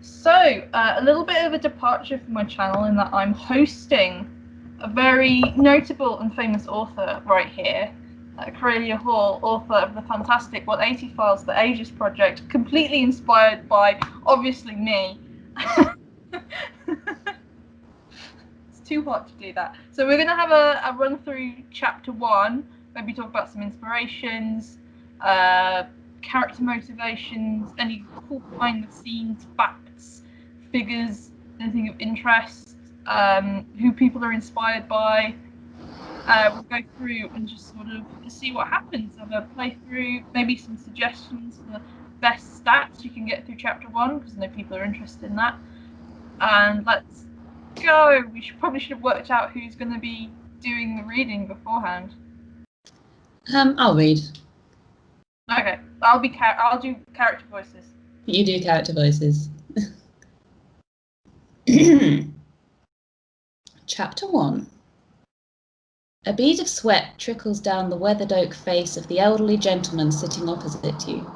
So, a little bit of a departure from my channel in that I'm hosting a very notable and famous author right here, Karelia Hall, author of the fantastic 180 Files, the Aegis Project, completely inspired by, obviously, me. It's too hot to do that. So we're going to have a run through chapter 1, maybe talk about some inspirations, character motivations, any cool behind the scenes facts, figures, anything of interest, who people are inspired by. We'll go through and just sort of see what happens. Have a playthrough, maybe some suggestions for best stats you can get through chapter 1, because I know people are interested in that. And let's go. We probably should have worked out who's going to be doing the reading beforehand. I'll read. Okay, I'll do character voices. You do character voices. Chapter 1. A bead of sweat trickles down the weathered oak face of the elderly gentleman sitting opposite you.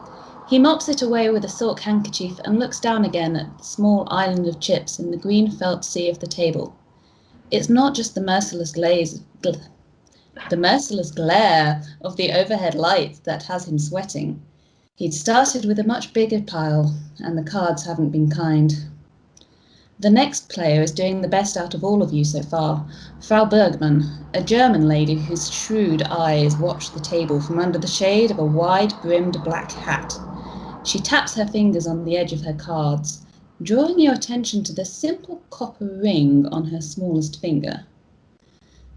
He mops it away with a silk handkerchief and looks down again at the small island of chips in the green felt sea of the table. It's not just the merciless glare of the overhead lights that has him sweating. He'd started with a much bigger pile, and the cards haven't been kind. The next player is doing the best out of all of you so far, Frau Bergmann, a German lady whose shrewd eyes watch the table from under the shade of a wide-brimmed black hat. She taps her fingers on the edge of her cards, drawing your attention to the simple copper ring on her smallest finger.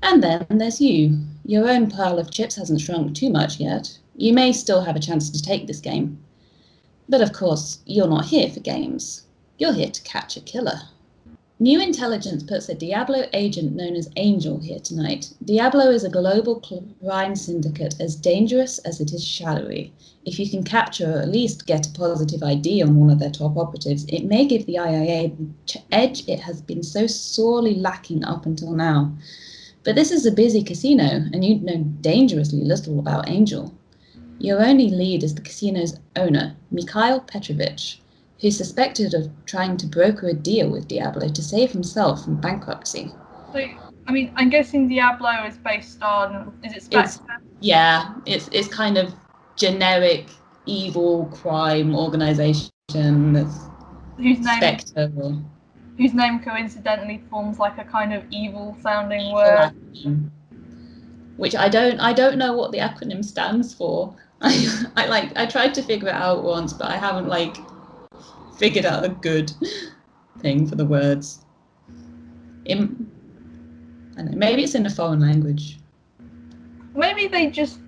And then there's you. Your own pile of chips hasn't shrunk too much yet. You may still have a chance to take this game. But of course, you're not here for games. You're here to catch a killer. New Intelligence puts a Diablo agent known as Angel here tonight. Diablo is a global crime syndicate as dangerous as it is shadowy. If you can capture or at least get a positive ID on one of their top operatives, it may give the IIA the edge it has been so sorely lacking up until now. But this is a busy casino, and you know dangerously little about Angel. Your only lead is the casino's owner, Mikhail Petrovich, who's suspected of trying to broker a deal with Diablo to save himself from bankruptcy. So, I mean, I'm guessing Diablo is based on, is it Spectre? It's kind of generic evil crime organization that's Spectre. Whose name coincidentally forms like a kind of evil-sounding word. Which I don't know what the acronym stands for. I tried to figure it out once, but I haven't figured out a good thing for the words. I don't know, maybe it's in a foreign language. Maybe they just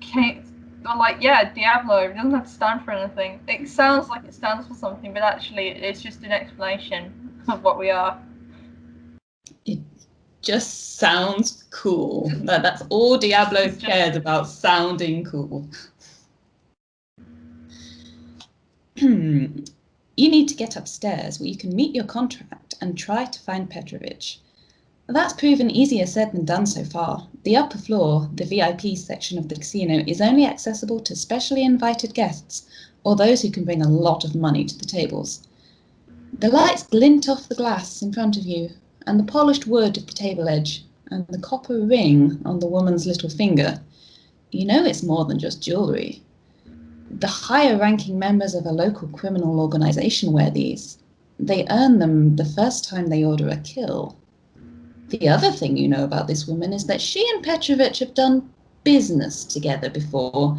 can't. Diablo. It doesn't have to stand for anything. It sounds like it stands for something, but actually it's just an explanation of what we are. It just sounds cool. That's all Diablo cares about, sounding cool. You need to get upstairs where you can meet your contract and try to find Petrovich. That's proven easier said than done so far. The upper floor, the VIP section of the casino, is only accessible to specially invited guests or those who can bring a lot of money to the tables. The lights glint off the glass in front of you, and the polished wood of the table edge, and the copper ring on the woman's little finger. You know it's more than just jewellery. The higher-ranking members of a local criminal organisation wear these. They earn them the first time they order a kill. The other thing you know about this woman is that she and Petrovich have done business together before,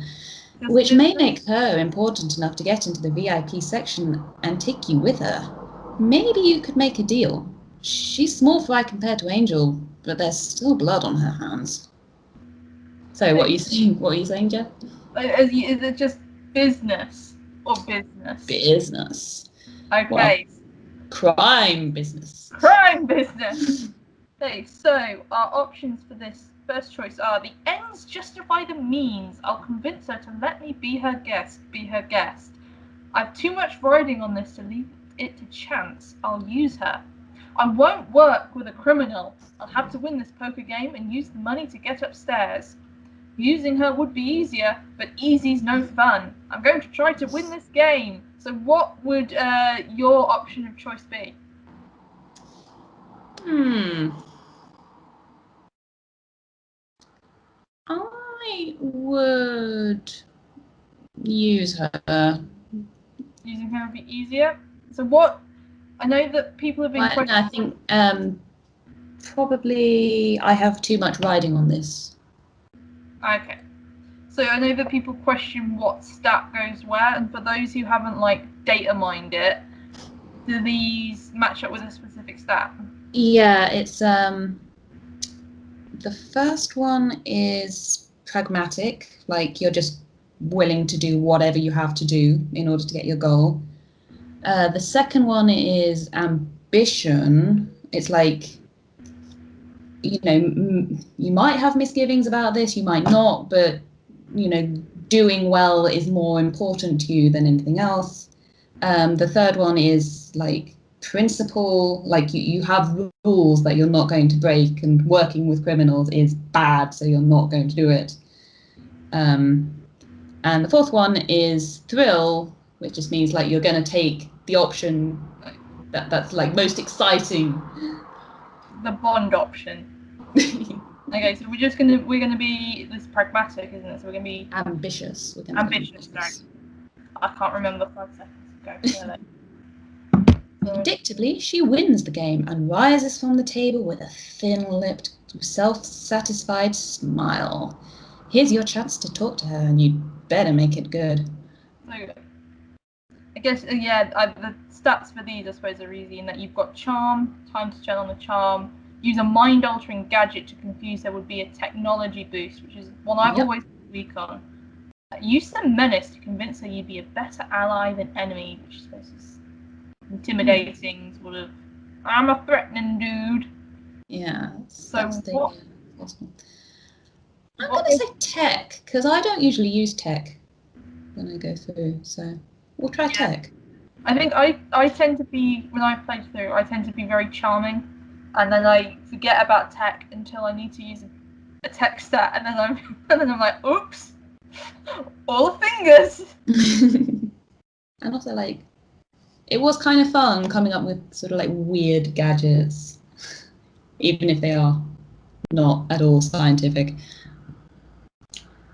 which may make her important enough to get into the VIP section and take you with her. Maybe you could make a deal. She's small fry compared to Angel, but there's still blood on her hands. So what are you saying? What are you saying, Jeff? Is it just business or business? Business. Okay. Well, crime business. Crime business. Okay, so our options for this first choice are: the ends justify the means. I'll convince her to let me be her guest. I've too much riding on this to leave it to chance. I'll use her. I won't work with a criminal. I'll have to win this poker game and use the money to get upstairs. Using her would be easier, but easy's no fun. I'm going to try to win this game, so So what would your option of choice be? I would use her. Using her would be easier. So what? I know that people have been No, I think probably I have too much riding on this. Okay. So I know that people question what stat goes where, and for those who haven't like data mined it, do these match up with a specific stat? Yeah, it's the first one is pragmatic, like you're just willing to do whatever you have to do in order to get your goal. The second one is ambition. It's like, you know, you might have misgivings about this, you might not, but, you know, doing well is more important to you than anything else. The third one is like principle, like you have rules that you're not going to break, and working with criminals is bad, so you're not going to do it. And the fourth one is thrill, which just means like you're going to take the option that's like most exciting. The bond option. Okay, so we're gonna be this pragmatic, isn't it? So we're gonna be ambitious. Ambitious. Sorry, I can't remember 5 seconds ago. Predictably, she wins the game and rises from the table with a thin-lipped, self-satisfied smile. Here's your chance to talk to her, and you'd better make it good. So I guess the stats for these I suppose are easy in that you've got charm, time to channel on the charm. Use a mind-altering gadget to confuse her would be a technology boost, which is one I've always been weak on. Use some menace to convince her you'd be a better ally than enemy, which I suppose is intimidating, sort of. I'm a threatening dude. Yeah. So what? I'm going to say tech, because I don't usually use tech when I go through, so we'll try tech. I think I tend to be, when I play through, I tend to be very charming, and then I forget about tech until I need to use a tech stat, and then I'm like, oops, all fingers. And also, like, it was kind of fun coming up with sort of like weird gadgets, even if they are not at all scientific.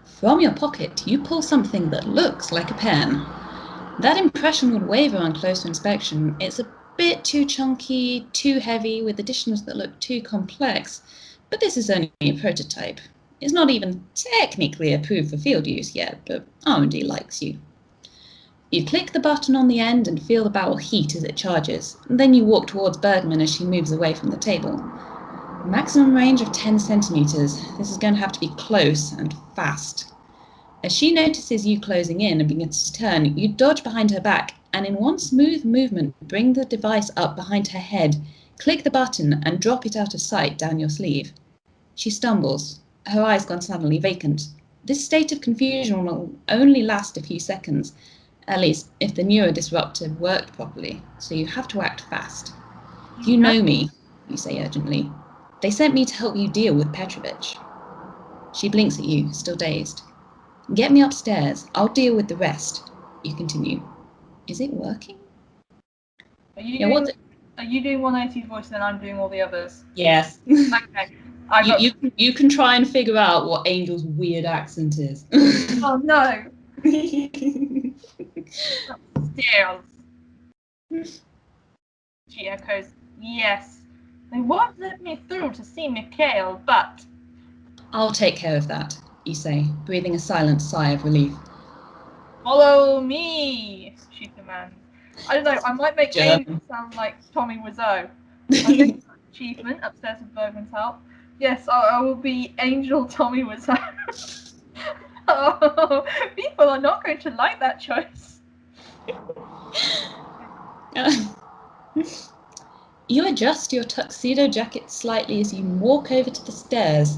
From your pocket, you pull something that looks like a pen. That impression would waver on closer inspection. It's a bit too chunky, too heavy, with additions that look too complex. But this is only a prototype. It's not even technically approved for field use yet, but R&D likes you. You click the button on the end and feel the barrel heat as it charges. And then you walk towards Bergman as she moves away from the table. Maximum range of 10 centimeters. This is going to have to be close and fast. As she notices you closing in and begins to turn, you dodge behind her back and in one smooth movement bring the device up behind her head, click the button and drop it out of sight down your sleeve. She stumbles, her eyes gone suddenly vacant. This state of confusion will only last a few seconds, at least if the neurodisruptor worked properly, so you have to act fast. You know me, you say urgently. They sent me to help you deal with Petrovich. She blinks at you, still dazed. Get me upstairs. I'll deal with the rest. You continue. Is it working? Are you doing 180's voice and I'm doing all the others? Yes. Okay. You can try and figure out what Angel's weird accent is. Oh no. Stairs. She echoes, yes. They won't let me through to see Mikhail, but... I'll take care of that, you say, breathing a silent sigh of relief. Follow me, she commands. I don't know, I might make Angel sound like Tommy Wiseau. I think achievement upstairs with Bergman's help. Yes, I will be Angel Tommy Wiseau. Oh, people are not going to like that choice. You adjust your tuxedo jacket slightly as you walk over to the stairs.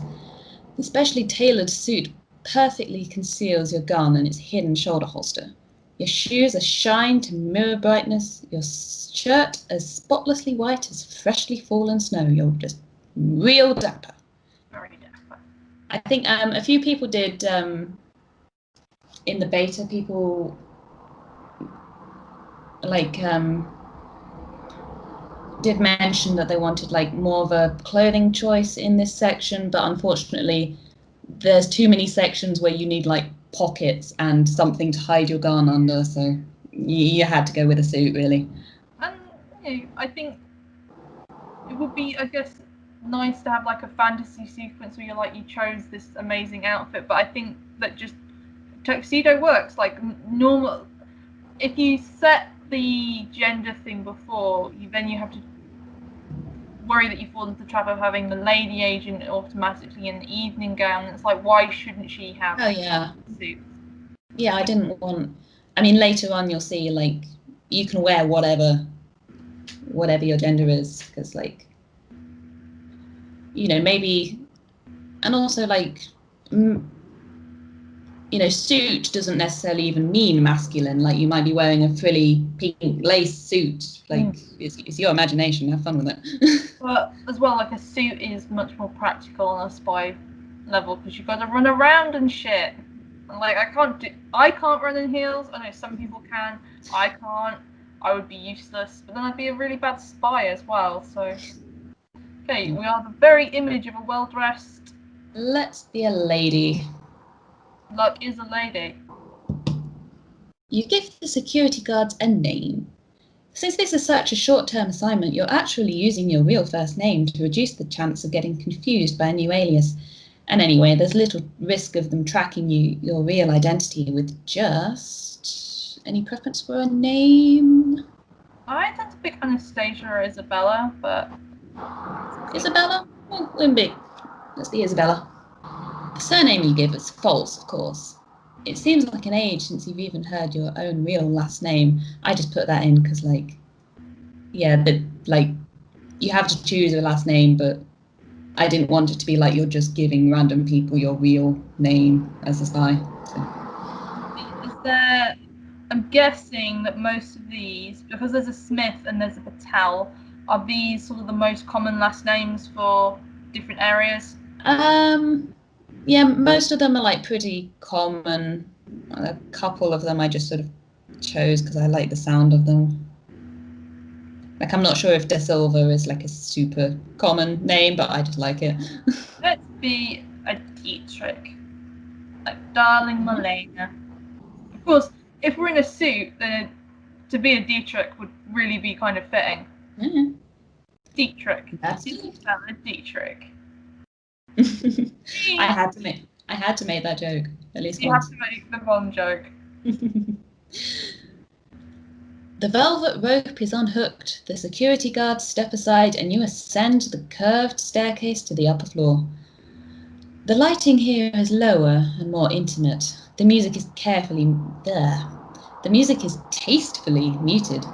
The specially tailored suit perfectly conceals your gun and its hidden shoulder holster. Your shoes are shined to mirror brightness, your shirt as spotlessly white as freshly fallen snow. You're just real dapper. Very dapper. I think a few people did, in the beta, people like did mention that they wanted like more of a clothing choice in this section, but unfortunately there's too many sections where you need like pockets and something to hide your gun under, so you had to go with a suit, really. And I think it would be, I guess, nice to have like a fantasy sequence where you chose this amazing outfit, but I think that just tuxedo works. Like normal, if you set the gender thing before, then you have to worry that you fall into the trap of having the lady agent automatically in the evening gown. It's like, why shouldn't she have yeah suit? I didn't want, I mean, later on you'll see like you can wear whatever your gender is, because like, maybe, and also like suit doesn't necessarily even mean masculine. Like you might be wearing a frilly pink lace suit. Like it's your imagination. Have fun with it. But as well, like a suit is much more practical on a spy level because you've got to run around and shit. And like I can't run in heels. I know some people can. I can't. I would be useless. But then I'd be a really bad spy as well. So okay, we are the very image of a well-dressed. Let's be a lady. Luck is a lady. You give the security guards a name. Since this is such a short-term assignment, you're actually using your real first name to reduce the chance of getting confused by a new alias. And anyway, there's little risk of them tracking your real identity with just... Any preference for a name? I tend to pick Anastasia or Isabella, but... Isabella? Well, let's be Isabella. The surname you give is false, of course. It seems like an age since you've even heard your own real last name. I just put that in because, you have to choose a last name, but I didn't want it to be like you're just giving random people your real name as a spy. So. Is there... I'm guessing that most of these, because there's a Smith and there's a Patel, are these sort of the most common last names for different areas? Yeah, most of them are like pretty common. A couple of them I just sort of chose because I like the sound of them. Like, I'm not sure if De Silva is like a super common name, but I just like it. Let's be a Dietrich. Like, darling Malena. Of course, if we're in a suit, then to be a Dietrich would really be kind of fitting. Yeah. Dietrich. That's Dietrich. I had to make that joke at least You once. have to make the Bond joke. The velvet rope is unhooked. The security guards step aside and you ascend the curved staircase to the upper floor. The lighting here is lower and more intimate. The music is tastefully muted.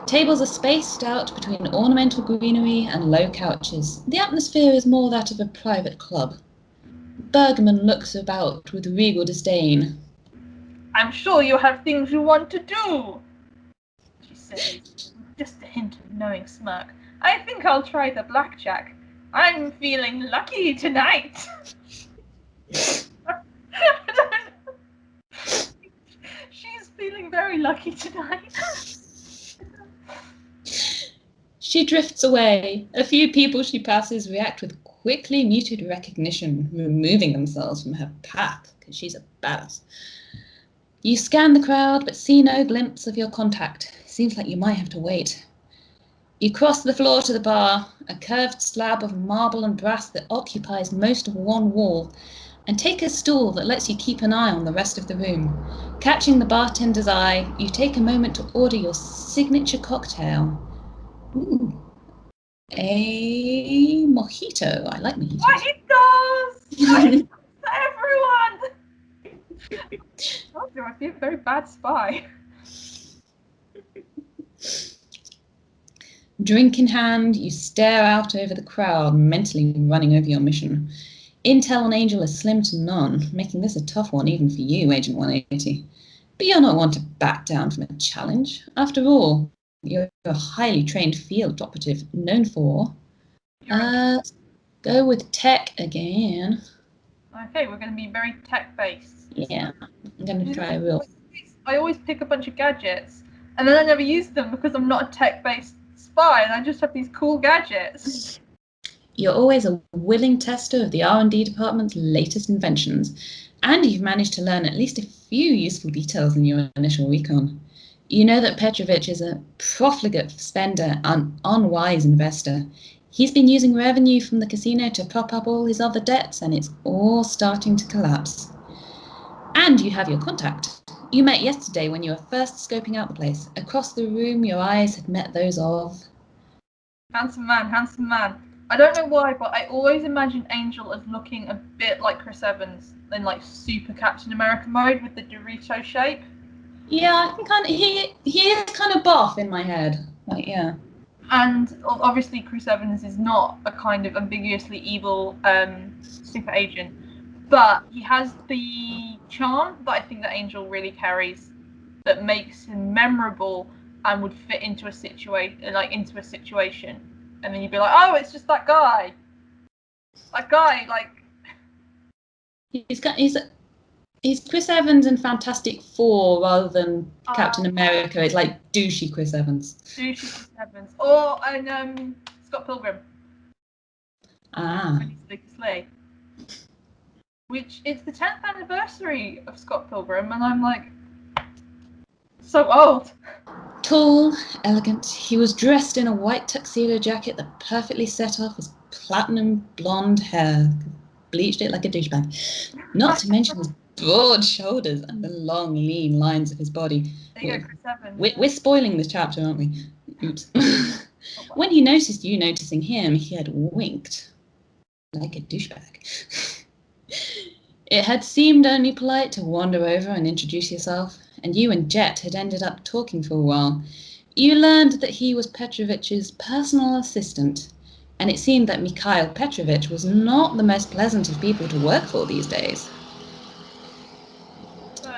Tables are spaced out between ornamental greenery and low couches. The atmosphere is more that of a private club. Bergman looks about with regal disdain. I'm sure you have things you want to do, she says, with just a hint of knowing smirk. I think I'll try the blackjack. I'm feeling lucky tonight. She's feeling very lucky tonight. She drifts away. A few people she passes react with quickly muted recognition, removing themselves from her path, because she's a badass. You scan the crowd, but see no glimpse of your contact. Seems like you might have to wait. You cross the floor to the bar, a curved slab of marble and brass that occupies most of one wall, and take a stool that lets you keep an eye on the rest of the room. Catching the bartender's eye, you take a moment to order your signature cocktail. Ooh, a mojito. I like mojitos. Mojitos! Everyone! I feel a very bad spy. Drink in hand, you stare out over the crowd, mentally running over your mission. Intel on Angel is slim to none, making this a tough one even for you, Agent 180. But you're not one to back down from a challenge. After all, you're a highly trained field operative known for... go with tech again. Okay, we're going to be very tech-based. Yeah, I'm going to try real... I always pick a bunch of gadgets, and then I never use them because I'm not a tech-based spy, and I just have these cool gadgets. You're always a willing tester of the R&D department's latest inventions, and you've managed to learn at least a few useful details in your initial recon. You know that Petrovich is a profligate spender and unwise investor. He's been using revenue from the casino to prop up all his other debts, and it's all starting to collapse. And you have your contact. You met yesterday when you were first scoping out the place. Across the room, your eyes had met those of... Handsome man, handsome man. I don't know why, but I always imagine Angel as looking a bit like Chris Evans in like super Captain America mode with the Dorito shape. Yeah, I think he is kind of buff in my head. Like, yeah. And obviously Chris Evans is not a kind of ambiguously evil super agent, but he has the charm that I think that Angel really carries that makes him memorable and would fit into a situation, and then you'd be like, oh, it's just that guy, like He's Chris Evans in Fantastic Four rather than Captain America. It's like douchey Chris Evans. Douchey Chris Evans, or Scott Pilgrim. Ah. When he's Lucas Lee. Which it's the 10th anniversary of Scott Pilgrim, and I'm like, so old. Tall, elegant, he was dressed in a white tuxedo jacket that perfectly set off his platinum blonde hair, bleached it like a douchebag. Not to mention his broad shoulders and the long, lean lines of his body. There you go, Chris Evans. We're spoiling this chapter, aren't we? Oops. When he noticed you noticing him, he had winked like a douchebag. It had seemed only polite to wander over and introduce yourself, and you and Jet had ended up talking for a while. You learned that he was Petrovich's personal assistant, and it seemed that Mikhail Petrovich was not the most pleasant of people to work for these days. So,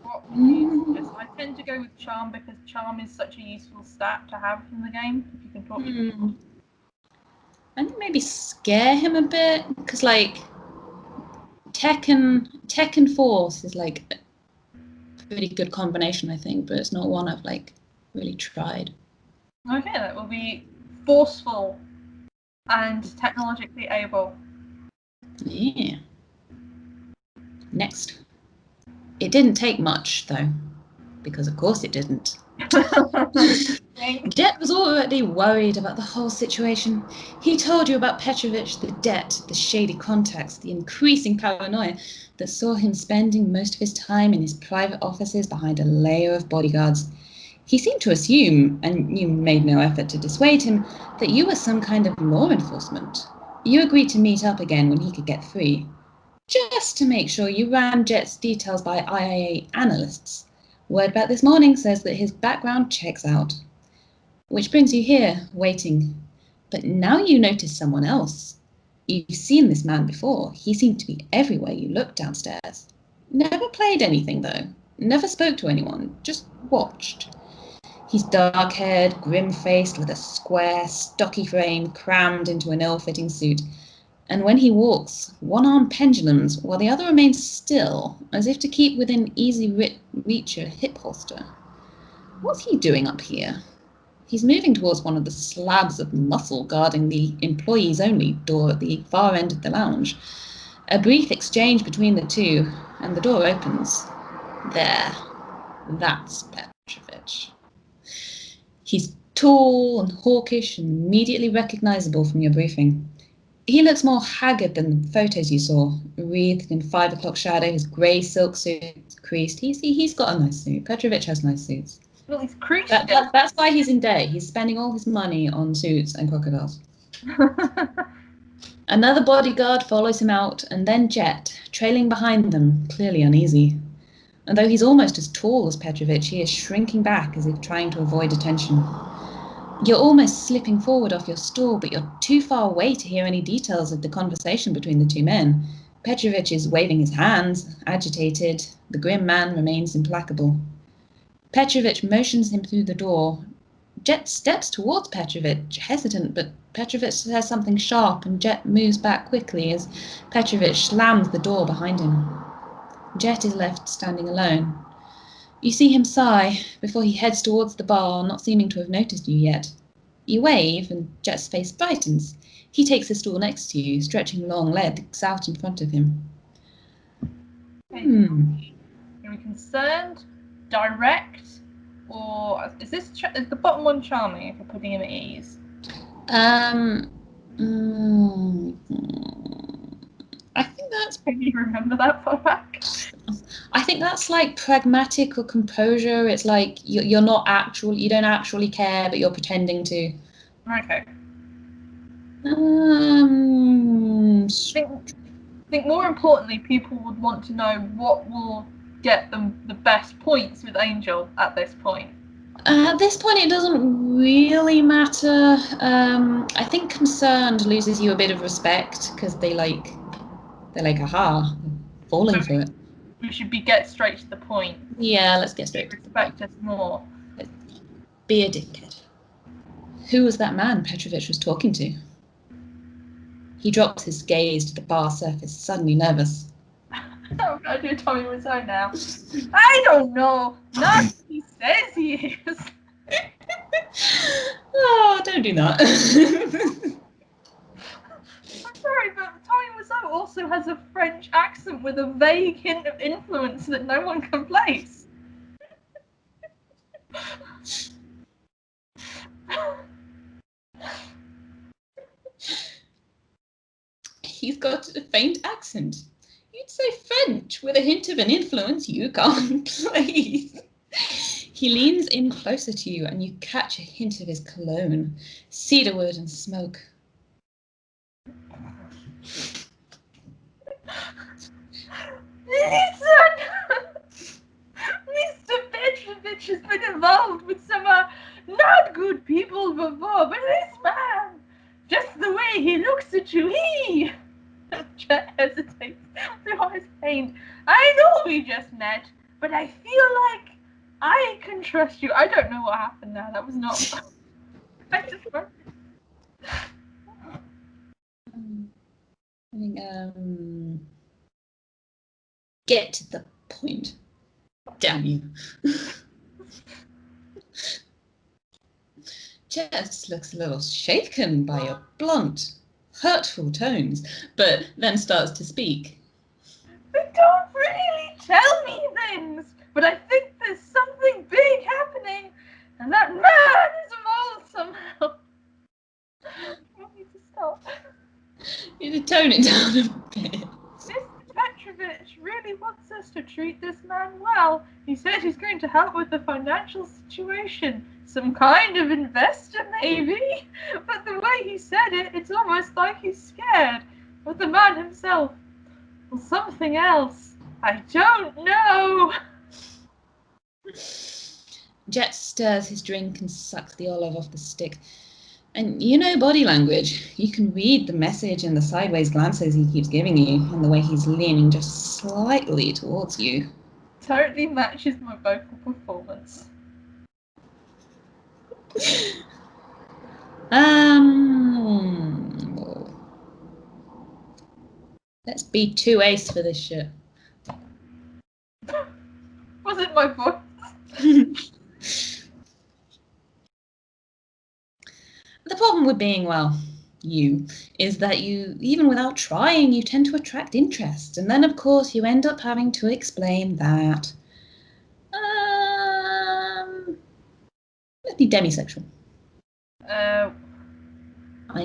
what would you suggest? I tend to go with charm because charm is such a useful stat to have in the game. If you can talk to people. I think maybe scare him a bit, because like tech and force is like a pretty good combination, I think, but it's not one I've like really tried. Okay, that will be forceful and technologically able. Yeah. Next. It didn't take much, though, because of course it didn't. Jet was already worried about the whole situation. He told you about Petrovich, the debt, the shady contacts, the increasing paranoia that saw him spending most of his time in his private offices behind a layer of bodyguards. He seemed to assume, and you made no effort to dissuade him, that you were some kind of law enforcement. You agreed to meet up again when he could get free. Just to make sure, you ran Jet's details by IAA analysts. Word back this morning says that his background checks out. Which brings you here, waiting. But now you notice someone else. You've seen this man before. He seemed to be everywhere you looked downstairs. Never played anything, though. Never spoke to anyone. Just watched. He's dark-haired, grim-faced, with a square, stocky frame crammed into an ill-fitting suit. And when he walks, one arm pendulums, while the other remains still, as if to keep within easy reach a hip holster. What's he doing up here? He's moving towards one of the slabs of muscle guarding the employees-only door at the far end of the lounge. A brief exchange between the two, and the door opens. There. That's Petrovich. He's tall and hawkish and immediately recognizable from your briefing. He looks more haggard than the photos you saw, wreathed in 5 o'clock shadow, his grey silk suit creased. He's got a nice suit. Petrovich has nice suits. Well, he's creased. That's why he's in debt. He's spending all his money on suits and crocodiles. Another bodyguard follows him out, and then Jet, trailing behind them, clearly uneasy. And though he's almost as tall as Petrovich, he is shrinking back as if trying to avoid attention. You're almost slipping forward off your stool, but you're too far away to hear any details of the conversation between the two men. Petrovich is waving his hands, agitated. The grim man remains implacable. Petrovich motions him through the door. Jet steps towards Petrovich, hesitant, but Petrovich says something sharp, and Jet moves back quickly as Petrovich slams the door behind him. Jet is left standing alone. You see him sigh before he heads towards the bar, not seeming to have noticed you yet. You wave, and Jet's face brightens. He takes the stool next to you, stretching long legs out in front of him. Are we concerned, direct, or is the bottom one charming if you're putting him at ease? I think that's. Can you remember that far back? I think that's like pragmatic or composure. It's like you're not actual. You don't actually care, but you're pretending to. Okay. I think more importantly, people would want to know what will get them the best points with Angel at this point. At this point, it doesn't really matter. I think concerned loses you a bit of respect because they're like, aha, falling for it. We should get straight to the point. Yeah, let's get straight to the point. Respect us more. Be a dickhead. Who was that man Petrovich was talking to? He drops his gaze to the bar surface, suddenly nervous. I do Tommy Wiseau now. I don't know. Not what he says he is. Oh, don't do that. I'm sorry, but Tommy Wiseau also has a French accent with a vague hint of influence that no one can place. He's got a faint accent. You'd say French with a hint of an influence you can't place. He leans in closer to you and you catch a hint of his cologne, cedarwood and smoke. Listen! Mr. Petrovich has been involved with some not good people before, but this man, just the way he looks at you, he... Jet hesitates, through eyes pained. I know we just met, but I feel like I can trust you. I don't know what happened there. That was not... I just... I think, get to the point. Damn you. Jess looks a little shaken by your blunt, hurtful tones, but then starts to speak. They don't really tell me things, but I think there's something big happening, and that man is involved somehow. I need to stop. You need to tone it down a bit. Mr. Petrovich really wants us to treat this man well. He said he's going to help with the financial situation. Some kind of investor, maybe? But the way he said it, it's almost like he's scared. But the man himself, or something else. I don't know. Jet stirs his drink and sucks the olive off the stick. And you know body language. You can read the message in the sideways glances he keeps giving you and the way he's leaning just slightly towards you. Totally matches my vocal performance. Let's be 2 ace for this shit. Was it my voice? The problem with being, well, you, is that you, even without trying, you tend to attract interest. And then, of course, you end up having to explain that. Let's be demisexual. I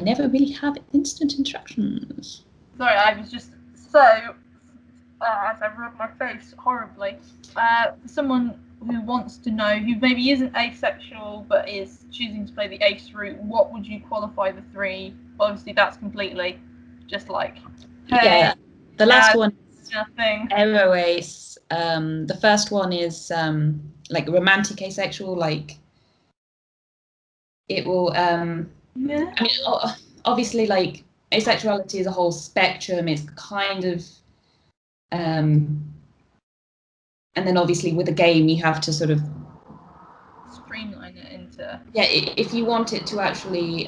never really have instant interactions. Sorry, I was just so, as I rubbed my face horribly, for someone who wants to know, who maybe isn't asexual but is choosing to play the ace route, what would you qualify the 3? Obviously, that's completely just like, hey, yeah, the last one is nothing. Arrow ace. The first one is like romantic asexual, like it will. I mean, obviously, like asexuality is a whole spectrum. It's kind of, and then obviously with a game you have to sort of streamline it into. Yeah, if you want it to actually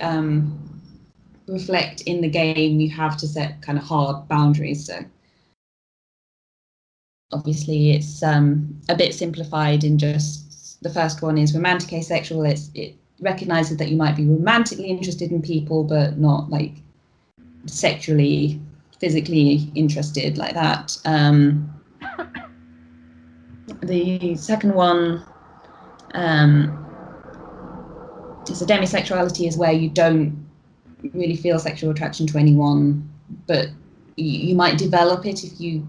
reflect in the game, you have to set kind of hard boundaries. So obviously it's a bit simplified in just the first one is romantic asexual. It recognizes that you might be romantically interested in people, but not like sexually, physically interested like that. The second one is a demisexuality, is where you don't really feel sexual attraction to anyone, but you might develop it if you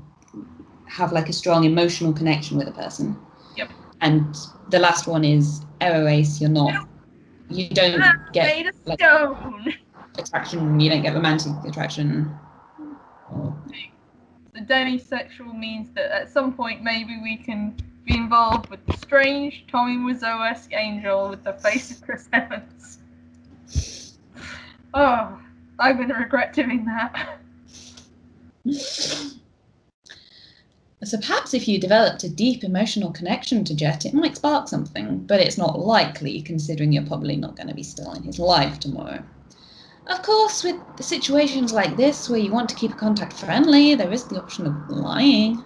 have like a strong emotional connection with a person. Yep. And the last one is ace. You don't get made of like stone. attraction. You don't get romantic attraction. The demisexual means that at some point maybe we can be involved with the strange Tommy Wiseau-esque angel with the face of Chris Evans. Oh, I'm going to regret doing that. So perhaps if you developed a deep emotional connection to Jet, it might spark something, but it's not likely, considering you're probably not going to be still in his life tomorrow. Of course, with situations like this, where you want to keep contact friendly, there is the option of lying.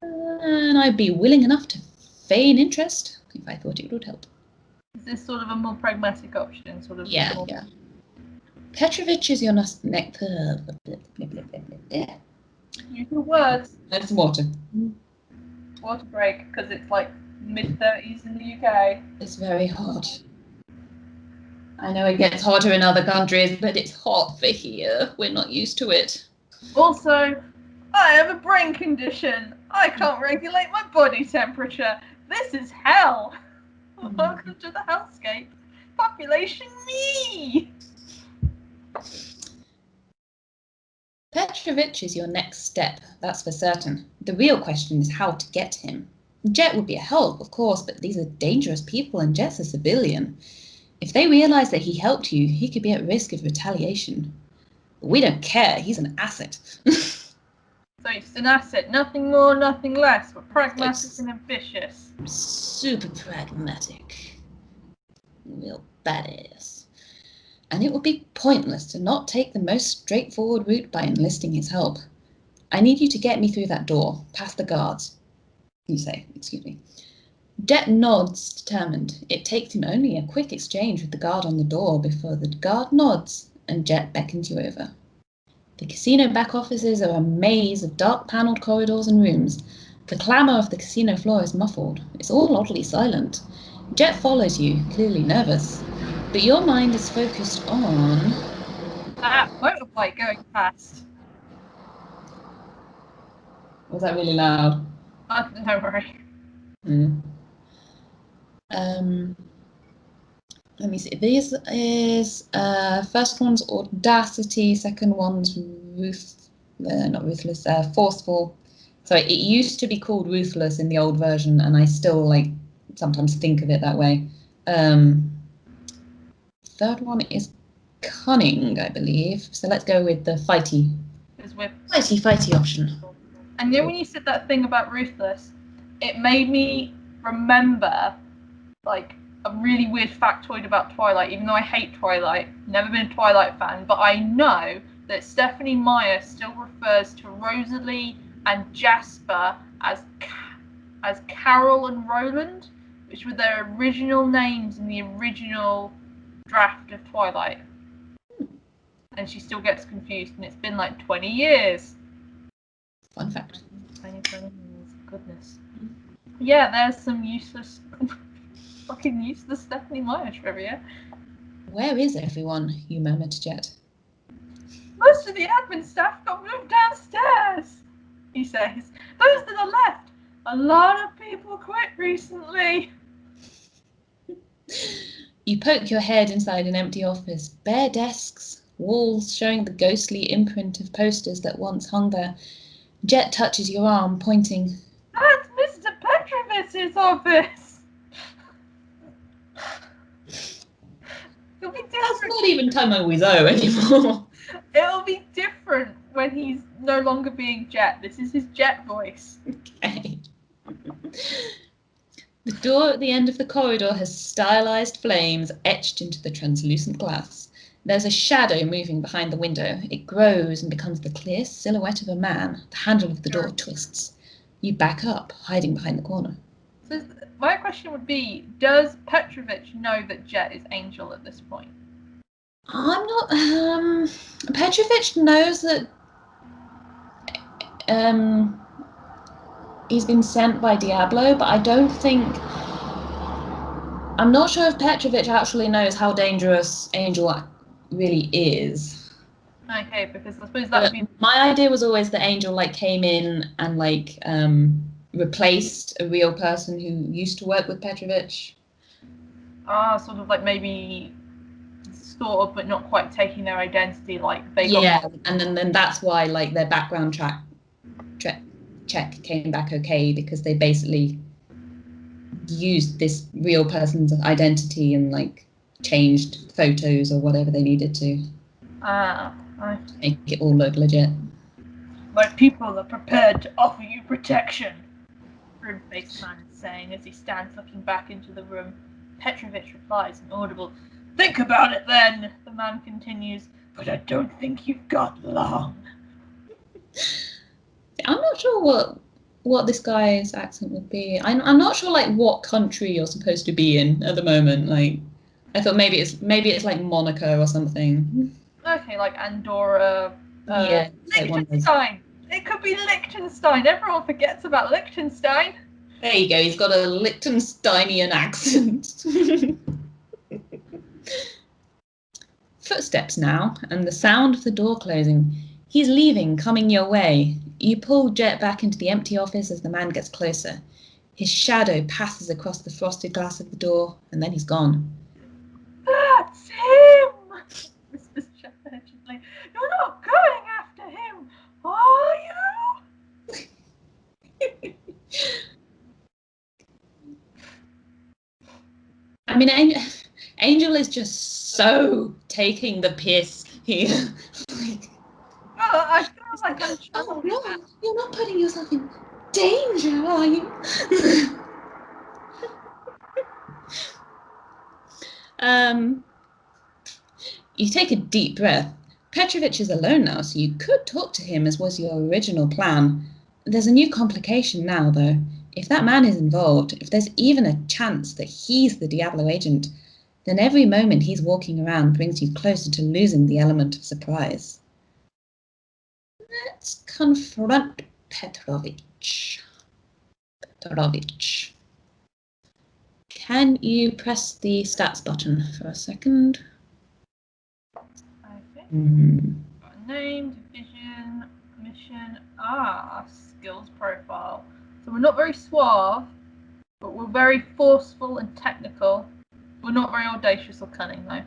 And I'd be willing enough to feign interest if I thought it would help. Is this sort of a more pragmatic option? Yeah. Petrovich is your next... Use your words. Have some water. Water break, because it's like mid-30s in the UK. It's very hot. I know it gets hotter in other countries, but it's hot for here. We're not used to it. Also, I have a brain condition. I can't regulate my body temperature. This is hell. Welcome to the hellscape. Population me! Petrovich is your next step, that's for certain. The real question is how to get him. Jet would be a help, of course, but these are dangerous people and Jet's a civilian. If they realise that he helped you, he could be at risk of retaliation. But we don't care, he's an asset. So he's an asset, nothing more, nothing less, but pragmatic and ambitious. Super pragmatic. Real badass. And it would be pointless to not take the most straightforward route by enlisting his help. I need you to get me through that door, past the guards. You say, excuse me. Jet nods, determined. It takes him only a quick exchange with the guard on the door before the guard nods and Jet beckons you over. The casino back offices are a maze of dark panelled corridors and rooms. The clamour of the casino floor is muffled. It's all oddly silent. Jet follows you, clearly nervous. But your mind is focused on... that motorbike going past. Was that really loud? Don't worry. Let me see. This is first one's audacity, second one's forceful. Sorry, it used to be called ruthless in the old version, and I still like sometimes think of it that way. Third one is cunning, I believe. So let's go with the fighty. Fighty option. And then when you said that thing about ruthless, it made me remember like a really weird factoid about Twilight, even though I hate Twilight, never been a Twilight fan, but I know that Stephenie Meyer still refers to Rosalie and Jasper as Carol and Roland, which were their original names in the original draft of Twilight. And she still gets confused, and it's been like 20 years. Fun fact. 20 years, goodness. Yeah, there's some useless, fucking useless Stephenie Meyer trivia. Where is everyone? You murmur to Jet. Most of the admin staff got moved downstairs, he says. Those that are left, a lot of people quit recently. You poke your head inside an empty office. Bare desks, walls showing the ghostly imprint of posters that once hung there. Jet touches your arm, pointing. That's Mr. Petrovich's office. It'll be different. That's not even Tomo Wiseau anymore. It'll be different when he's no longer being Jet. This is his Jet voice. Okay. The door at the end of the corridor has stylized flames etched into the translucent glass. There's a shadow moving behind the window. It grows and becomes the clear silhouette of a man. The handle of the door twists. You back up, hiding behind the corner. So my question would be, does Petrovich know that Jet is Angel at this point? I'm not... Petrovich knows that he's been sent by Diablo, but I don't think... I'm not sure if Petrovich actually knows how dangerous Angel really is. Okay, because I suppose that would be... My idea was always that Angel came in and replaced a real person who used to work with Petrovich. Sort of maybe sort of, but not quite taking their identity. And then that's why their background check came back okay, because they basically used this real person's identity and changed photos or whatever they needed to make it all look legit. My people are prepared to offer you protection, Grim-faced man is saying as he stands looking back into the room. Petrovich replies, inaudible. Think about it then, the man continues, but I don't think you've got long. I'm not sure what this guy's accent would be. I'm not sure what country you're supposed to be in at the moment. I thought maybe it's like Monaco or something. Okay, Andorra. Yeah, Liechtenstein. It could be Liechtenstein. Everyone forgets about Liechtenstein. There you go. He's got a Liechtensteinian accent. Footsteps now, and the sound of the door closing. He's leaving, coming your way. You pull Jet back into the empty office as the man gets closer. His shadow passes across the frosted glass of the door, and then he's gone. That's him! Whispers Jet urgently. You're not going after him, are you? I mean, Angel is just so taking the piss here. I feel like I'm Oh no, you're not putting yourself in danger, are you? You take a deep breath. Petrovich is alone now, so you could talk to him as was your original plan. There's a new complication now, though. If that man is involved, if there's even a chance that he's the Diablo agent, then every moment he's walking around brings you closer to losing the element of surprise. Let's confront Petrovich. Can you press the stats button for a second? Okay. Got a name, division, mission. Skills profile. So we're not very suave, but we're very forceful and technical. We're not very audacious or cunning, though.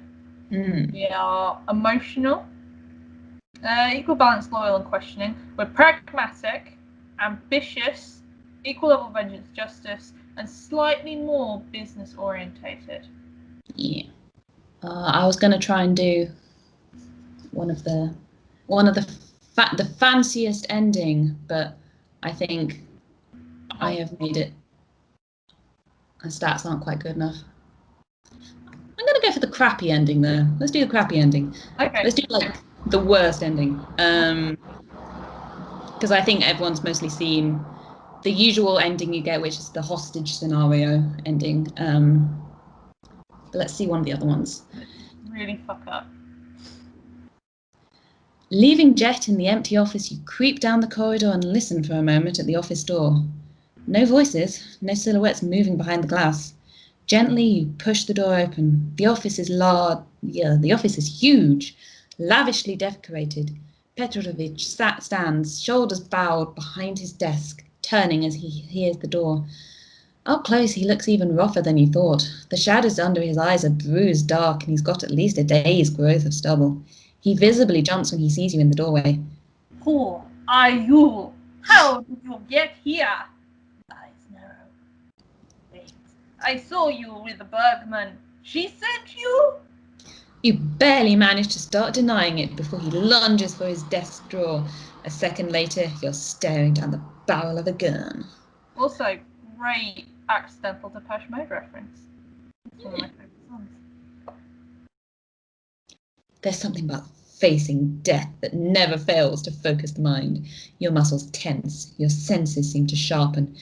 We are emotional, equal balance, loyal, and questioning. We're pragmatic, ambitious, equal level of vengeance, justice, and slightly more business orientated. Yeah. I was going to try and do one of the fanciest ending, but I think I have made it. My stats aren't quite good enough. I'm going to go for the crappy ending, though. Let's do the crappy ending. Okay. Let's do the worst ending. Because I think everyone's mostly seen the usual ending you get, which is the hostage scenario ending. But let's see one of the other ones. Really fuck up. Leaving Jet in the empty office, you creep down the corridor and listen for a moment at the office door. No voices, no silhouettes moving behind the glass. Gently, you push the door open. The office is large. Yeah, the office is huge, lavishly decorated. Petrovich stands, shoulders bowed, behind his desk, turning as he hears the door. Up close, he looks even rougher than you thought. The shadows under his eyes are bruised dark, and he's got at least a day's growth of stubble. He visibly jumps when he sees you in the doorway. Who are you? How did you get here? Eyes narrow. Wait, I saw you with Bergman. She sent you? You barely manage to start denying it before he lunges for his desk drawer. A second later, you're staring down the barrel of a gun. Also, great accidental Depeche Mode reference. It's one of my favourite songs. There's something about facing death that never fails to focus the mind. Your muscles tense, your senses seem to sharpen.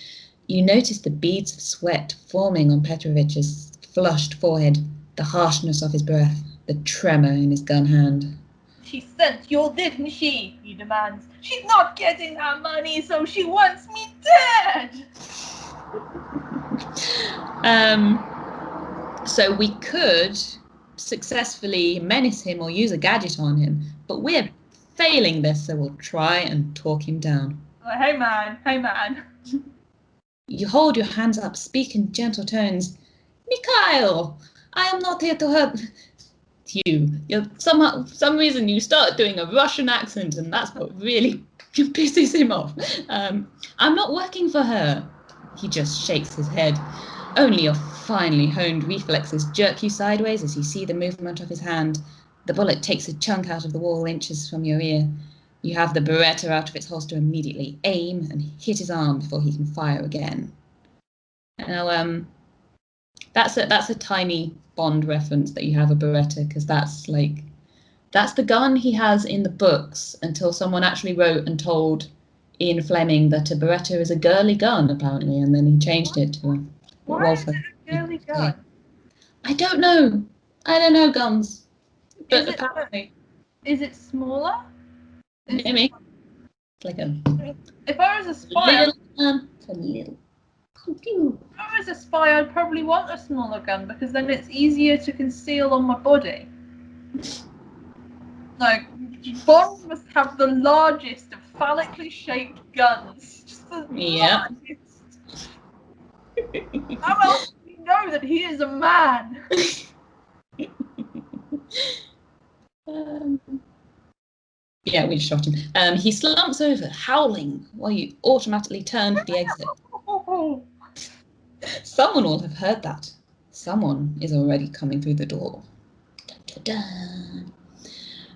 You notice the beads of sweat forming on Petrovich's flushed forehead, the harshness of his breath, the tremor in his gun hand. She sent you, didn't she? He demands. She's not getting her money, so she wants me dead! So we could successfully menace him or use a gadget on him, but we're failing this, so we'll try and talk him down. Hey man. You hold your hands up, speak in gentle tones. Mikhail, I am not here to hurt you. For some reason you start doing a Russian accent, and that's what really pisses him off. I'm not working for her. He just shakes his head. Only your finely honed reflexes jerk you sideways as you see the movement of his hand. The bullet takes a chunk out of the wall inches from your ear. You have the Beretta out of its holster immediately. Aim and hit his arm before he can fire again. Now, that's a tiny Bond reference that you have a Beretta, because that's the gun he has in the books until someone actually wrote and told Ian Fleming that a Beretta is a girly gun, apparently, and then he changed it to a... Why is it a girly gun? I don't know. I don't know guns. But apparently... Is it smaller? Maybe. It's like a... If I was a spy... Little. If I was a spy, I'd probably want a smaller gun, because then it's easier to conceal on my body. Like, Bond must have the largest of phallically shaped guns. Just the largest. How else do we know that he is a man? Yeah, we shot him. He slumps over, howling, while you automatically turn for the exit. Someone will have heard that. Someone is already coming through the door. Dun, dun, dun.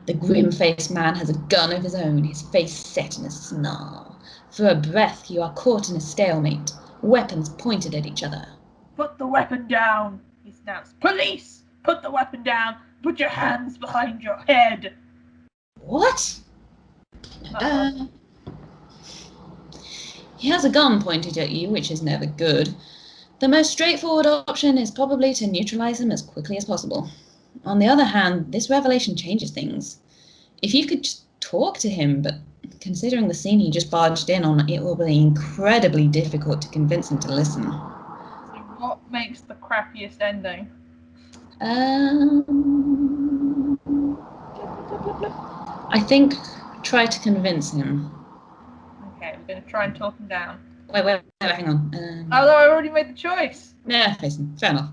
The grim-faced man has a gun of his own, his face set in a snarl. For a breath, you are caught in a stalemate, weapons pointed at each other. Put the weapon down, he snaps. Police! Put the weapon down. Put your hands behind your head. What? He has a gun pointed at you, which is never good. The most straightforward option is probably to neutralize him as quickly as possible. On the other hand, this revelation changes things. If you could just talk to him, but considering the scene he just barged in on, it will be incredibly difficult to convince him to listen. So what makes the crappiest ending? I think try to convince him. Okay, we're going to try and talk him down. Wait, hang on. Oh, no, I already made the choice. Yeah, facing. Fair enough.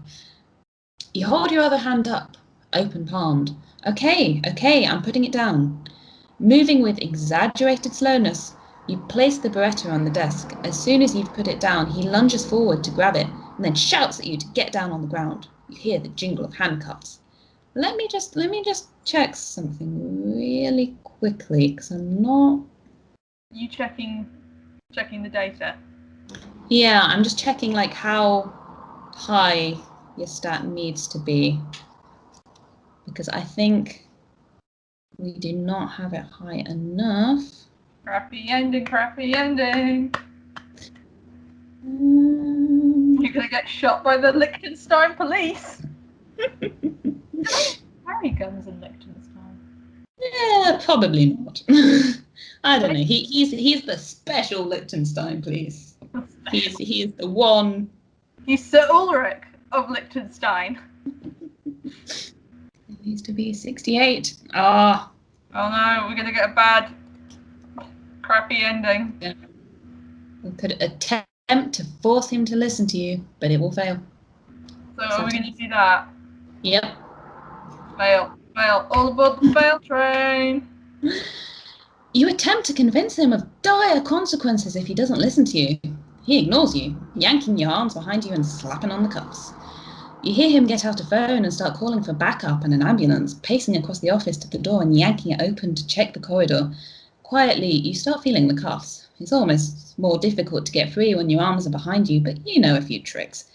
You hold your other hand up, open palmed. Okay, I'm putting it down. Moving with exaggerated slowness, you place the Beretta on the desk. As soon as you've put it down, he lunges forward to grab it and then shouts at you to get down on the ground. You hear the jingle of handcuffs. Let me just check something really quickly, because I'm not... You checking the data? Yeah, I'm just checking like how high your stat needs to be, because I think we do not have it high enough. Crappy ending. You're gonna get shot by the Liechtenstein police. Carry guns in Liechtenstein? Yeah, probably not. I don't know. He's the special Liechtenstein police. He is the one. He's Sir Ulrich of Liechtenstein. It needs to be 68. Oh no, we're gonna get a bad, crappy ending. Yeah. We could attempt to force him to listen to you, but it will fail. So are we gonna do that? Yep. Fail. All aboard the fail train. You attempt to convince him of dire consequences if he doesn't listen to you. He ignores you, yanking your arms behind you and slapping on the cuffs. You hear him get out a phone and start calling for backup and an ambulance, pacing across the office to the door and yanking it open to check the corridor. Quietly, you start feeling the cuffs. It's almost more difficult to get free when your arms are behind you, but you know a few tricks.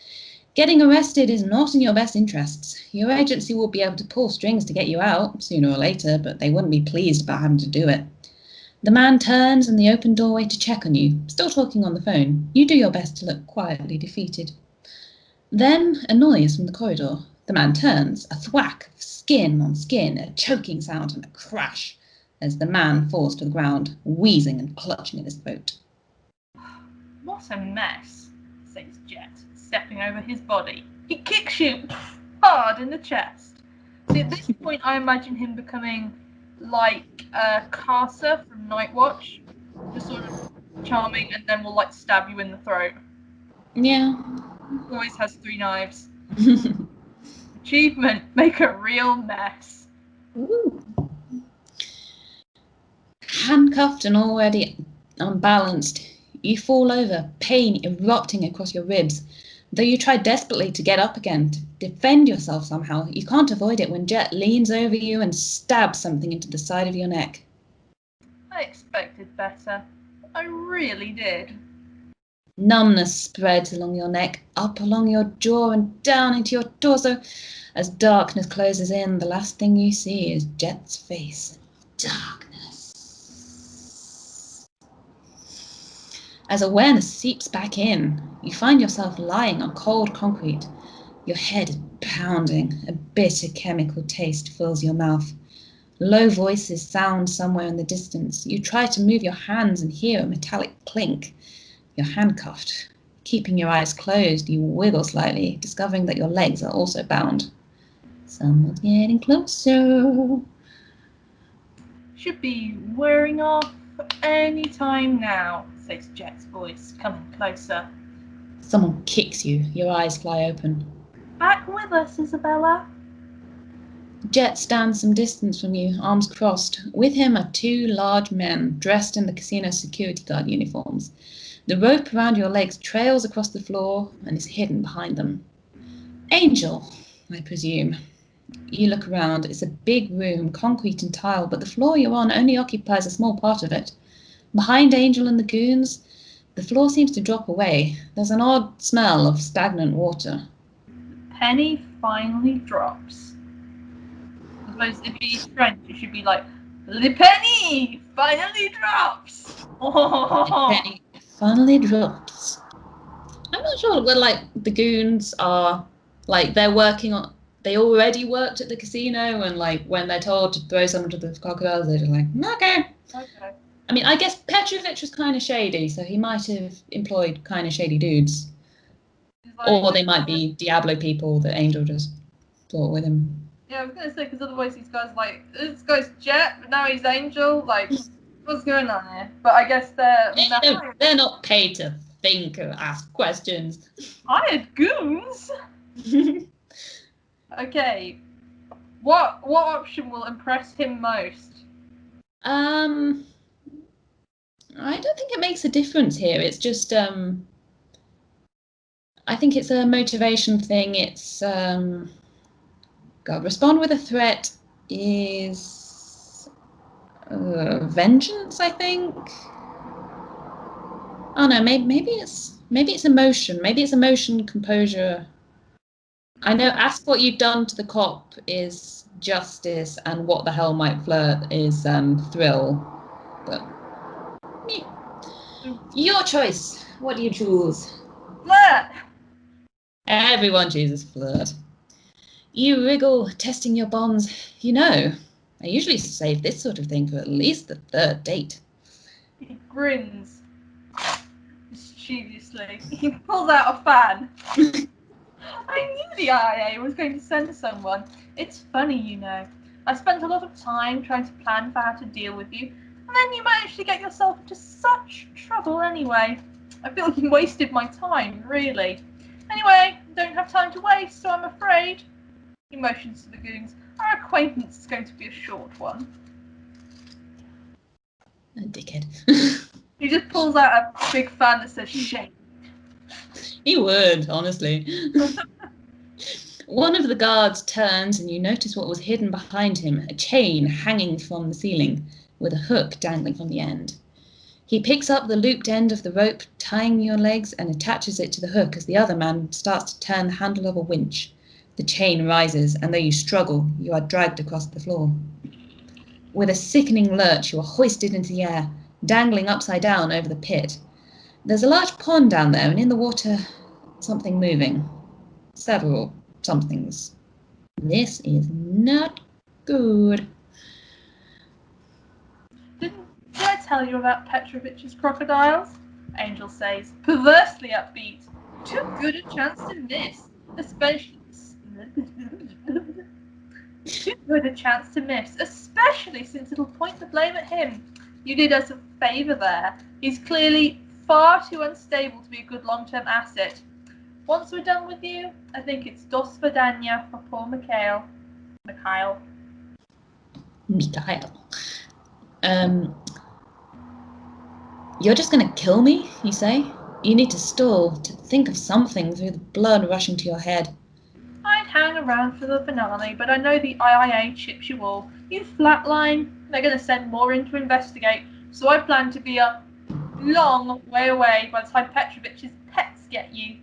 Getting arrested is not in your best interests. Your agency will be able to pull strings to get you out, sooner or later, but they wouldn't be pleased about having to do it. The man turns in the open doorway to check on you, still talking on the phone. You do your best to look quietly defeated. Then a noise from the corridor. The man turns, a thwack of skin on skin, a choking sound and a crash as the man falls to the ground, wheezing and clutching at his throat. What a mess, says Jet, stepping over his body. He kicks you hard in the chest. See, at this point, I imagine him becoming like Carcer from Night Watch, just sort of charming, and then will like stab you in the throat. Yeah. Always has 3 knives. Achievement: make a real mess. Ooh. Handcuffed and already unbalanced, you fall over, pain erupting across your ribs. Though you try desperately to get up again, to defend yourself somehow, you can't avoid it when Jet leans over you and stabs something into the side of your neck. I expected better. I really did. Numbness spreads along your neck, up along your jaw and down into your torso. As darkness closes in, the last thing you see is Jet's face. Darkness. As awareness seeps back in, you find yourself lying on cold concrete. Your head is pounding. A bitter chemical taste fills your mouth. Low voices sound somewhere in the distance. You try to move your hands and hear a metallic clink. You're handcuffed. Keeping your eyes closed, you wiggle slightly, discovering that your legs are also bound. Someone's getting closer. Should be wearing off any time now, says Jet's voice, coming closer. Someone kicks you. Your eyes fly open. Back with us, Isabella. Jet stands some distance from you, arms crossed. With him are 2 large men, dressed in the casino security guard uniforms. The rope around your legs trails across the floor and is hidden behind them. Angel, I presume. You look around. It's a big room, concrete and tile, but the floor you're on only occupies a small part of it. Behind Angel and the goons, the floor seems to drop away. There's an odd smell of stagnant water. Penny finally drops. I suppose if he's French, it should be like, Le penny finally drops. Oh. Penny finally drops. I'm not sure what like the goons are like. They're working on. They already worked at the casino, and like when they're told to throw someone to the crocodiles, they're just like, okay. Okay. I mean, I guess Petrovich was kind of shady, so he might have employed kind of shady dudes, Like, or they might be Diablo people that Angel just brought with him. Yeah, I was gonna say because otherwise these guys like this guy's Jet, but now he's Angel. Like, what's going on here? But I guess They're not paid to think or ask questions. hired goons. Okay, what option will impress him most? I don't think it makes a difference here. It's just I think it's a motivation thing. It's respond with a threat is vengeance, I think. Oh no, maybe it's emotion. Maybe it's emotion, composure. I know ask what you've done to the cop is justice, and what the hell might flirt is thrill. But yeah. Your choice. What do you choose? Flirt. Everyone chooses flirt. You wriggle, testing your bonds. You know, I usually save this sort of thing for at least the 3rd date. He grins mischievously. He pulls out a fan. I knew the IA was going to send someone. It's funny, you know. I spent a lot of time trying to plan for how to deal with you, and then you managed to get yourself into such trouble anyway. I feel you wasted my time, really. Anyway, don't have time to waste, so I'm afraid. He motions to the goons. Our acquaintance is going to be a short one. A dickhead. He just pulls out a big fan that says shame. He would, honestly. One of the guards turns and you notice what was hidden behind him, a chain hanging from the ceiling with a hook dangling from the end. He picks up the looped end of the rope tying your legs and attaches it to the hook as the other man starts to turn the handle of a winch. The chain rises, and though you struggle, you are dragged across the floor. With a sickening lurch, you are hoisted into the air, dangling upside down over the pit. There's a large pond down there, and in the water, something moving. Several somethings. This is not good. Did I tell you about Petrovich's crocodiles? Angel says, perversely upbeat. Too good a chance to miss, especially... Too good a chance to miss, especially since it'll point the blame at him. You did us a favour there. He's clearly far too unstable to be a good long-term asset. Once we're done with you, I think it's dos vidania for poor Mikhail. You're just going to kill me, you say? You need to stall, to think of something through the blood rushing to your head. I'd hang around for the finale, but I know the IIA chips you all. You flatline, they're going to send more in to investigate, so I plan to be a long way away by the time Petrovich's pets get you.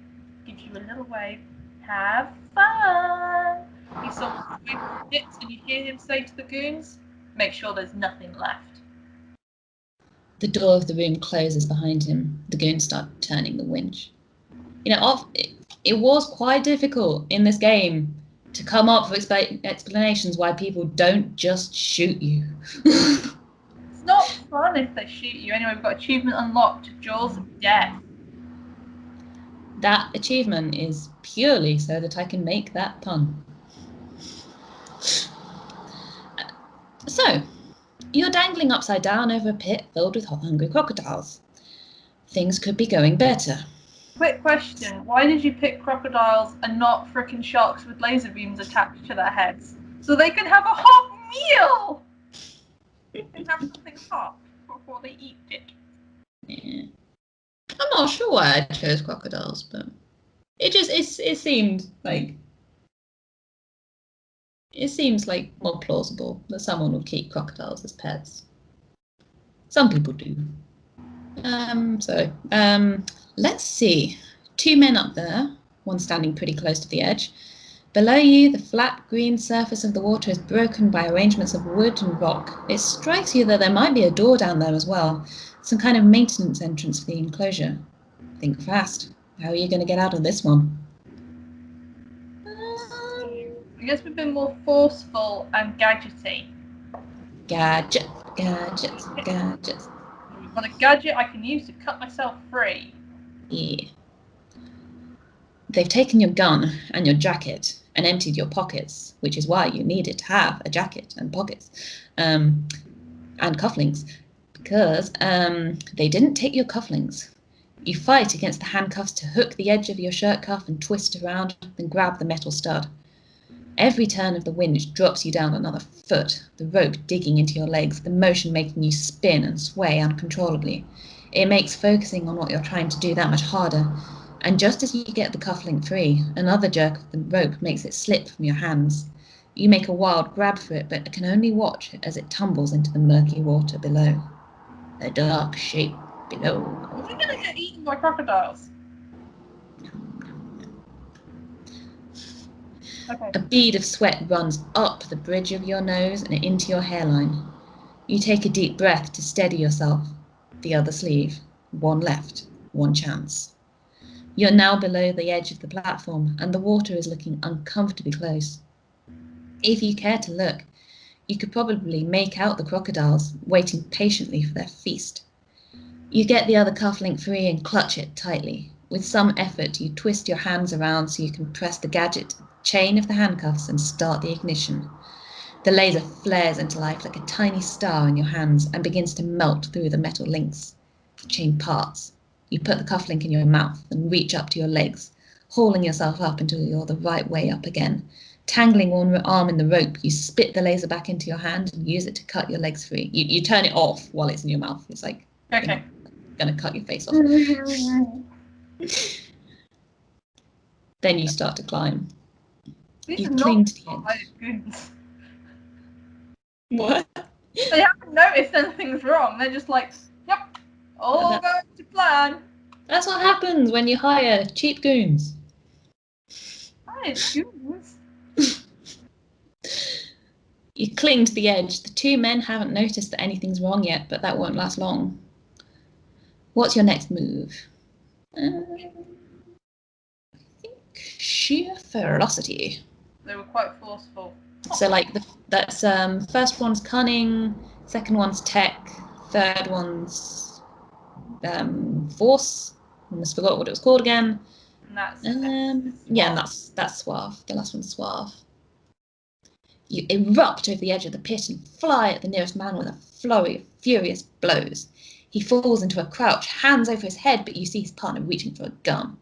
Gives you a little wave. Have fun! He saw the pits and you hear him say to the goons, make sure there's nothing left. The door of the room closes behind him. The goons start turning the winch. You know, it was quite difficult in this game to come up with explanations why people don't just shoot you. It's not fun if they shoot you. Anyway, we've got achievement unlocked, Jaws of Death. That achievement is purely so that I can make that pun. So, you're dangling upside down over a pit filled with hungry crocodiles. Things could be going better. Quick question, why did you pick crocodiles and not frickin' sharks with laser beams attached to their heads? So they could have a hot meal! They can have something hot before they eat it. Yeah. I'm not sure why I chose crocodiles, but it seemed like more plausible that someone would keep crocodiles as pets. Some people do. Let's see. 2 men up there, one standing pretty close to the edge. Below you, the flat green surface of the water is broken by arrangements of wood and rock. It strikes you that there might be a door down there as well, some kind of maintenance entrance for the enclosure. Think fast. How are you going to get out of this one? I guess we've been more forceful and gadgety. Gadgets. We've got a gadget I can use to cut myself free. Yeah. They've taken your gun and your jacket and emptied your pockets, which is why you needed to have a jacket and pockets, and cufflinks, because they didn't take your cufflinks. You fight against the handcuffs to hook the edge of your shirt cuff and twist around, then grab the metal stud. Every turn of the winch drops you down another foot, the rope digging into your legs, the motion making you spin and sway uncontrollably. It makes focusing on what you're trying to do that much harder. And just as you get the cufflink free, another jerk of the rope makes it slip from your hands. You make a wild grab for it, but can only watch as it tumbles into the murky water below. A dark shape below. Are we going to get eaten by crocodiles? Okay. A bead of sweat runs up the bridge of your nose and into your hairline. You take a deep breath to steady yourself. The other sleeve. One left. One chance. You're now below the edge of the platform, and the water is looking uncomfortably close. If you care to look, you could probably make out the crocodiles, waiting patiently for their feast. You get the other cufflink free and clutch it tightly. With some effort, you twist your hands around so you can press the gadget chain of the handcuffs and start the ignition. The laser flares into life like a tiny star in your hands and begins to melt through the metal links. The chain parts. You put the cufflink in your mouth and reach up to your legs, hauling yourself up until you're the right way up again. Tangling one arm in the rope, you spit the laser back into your hand and use it to cut your legs free. You turn it off while it's in your mouth. It's like, okay, going to cut your face off. Then you start to climb. These You are cling not to the edge. my goons. What? They haven't noticed anything's wrong. They're just like, yep, All going to plan. That's what happens when you hire cheap goons. Hi, goons. You cling to the edge. The two men haven't noticed that anything's wrong yet, but that won't last long. What's your next move? I think sheer ferocity. They were quite forceful. So like that's first one's cunning, second one's tech, third one's force. I almost forgot what it was called again. And that's yeah, and that's suave. The last one's suave. You erupt over the edge of the pit and fly at the nearest man with a flurry of furious blows. He falls into a crouch, hands over his head, but you see his partner reaching for a gun.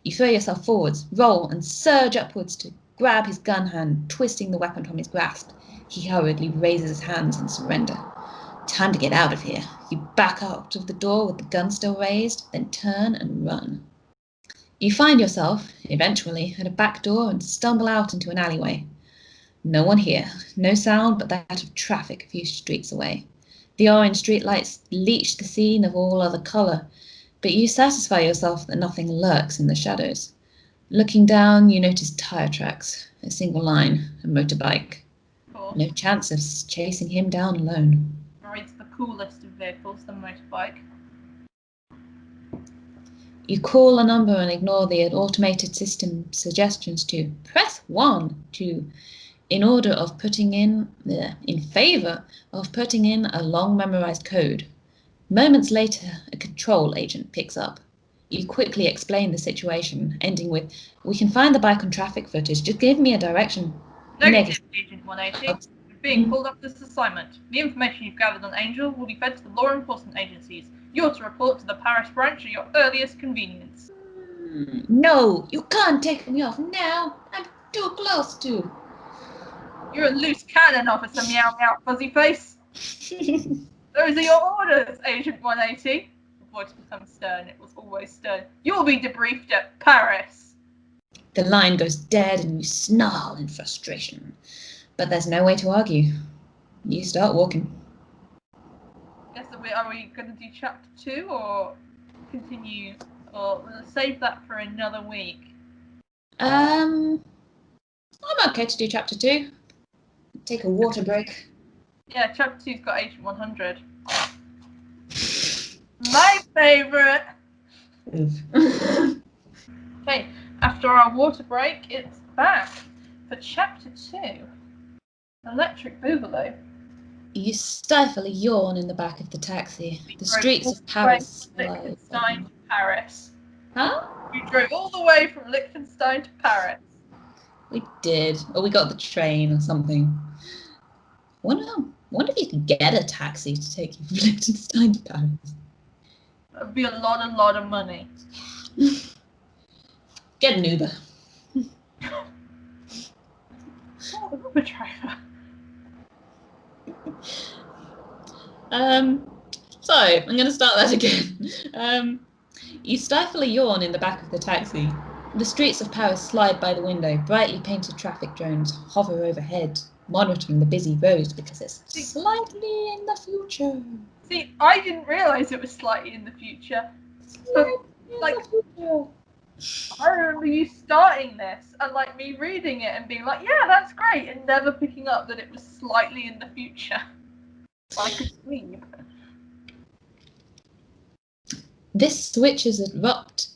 You throw yourself forwards, roll, and surge upwards to grab his gun hand, twisting the weapon from his grasp. He hurriedly raises his hands in surrender. Time to get out of here. You back out of the door with the gun still raised, then turn and run. You find yourself, eventually, at a back door and stumble out into an alleyway. No one here, no sound but that of traffic a few streets away. The orange streetlights leach the scene of all other colour, but you satisfy yourself that nothing lurks in the shadows. Looking down, you notice tyre tracks, a single line, a motorbike. No chance of chasing him down alone. Rides the coolest of vehicles, the motorbike. You call a number and ignore the automated system suggestions to press 1 to in favour of putting in a long memorized code. Moments later, a control agent picks up. You quickly explain the situation, ending with, "We can find the bike on traffic footage, just give me a direction." Negative, Agent 180. You're being pulled up this assignment. The information you've gathered on Angel will be fed to the law enforcement agencies. You're to report to the Paris branch at your earliest convenience. No, you can't take me off now. I'm too close to. You're a loose cannon, Officer Meow Meow Fuzzy Face. Those are your orders, Agent 180. The voice becomes stern. It was always stern. You'll be debriefed at Paris. The line goes dead and you snarl in frustration. But there's no way to argue. You start walking. Yes, are we going to do chapter 2 or continue? Or we'll save that for another week? I'm okay to do chapter 2. Take a water break. Yeah, chapter 2's got Agent 100. My favourite! Okay, after our water break, it's back for chapter 2. Electric Boogaloo. You stifle a yawn in the back of the taxi. The streets of Paris. Liechtenstein to Paris. Huh? You drove all the way from Liechtenstein to Paris. We did. Or we got the train or something. Wonder if you could get a taxi to take you from Liechtenstein to Paris. That would be a lot of money. Get an Uber. Oh, Uber driver. So I'm going to start that again. You stifle a yawn in the back of the taxi. The streets of Paris slide by the window. Brightly painted traffic drones hover overhead, monitoring the busy roads because it's slightly in the future. See, I didn't realise it was slightly in the future. I remember you starting this and like me reading it and being like, yeah, that's great, and never picking up that it was slightly in the future. I could sleep. This switch is abrupt,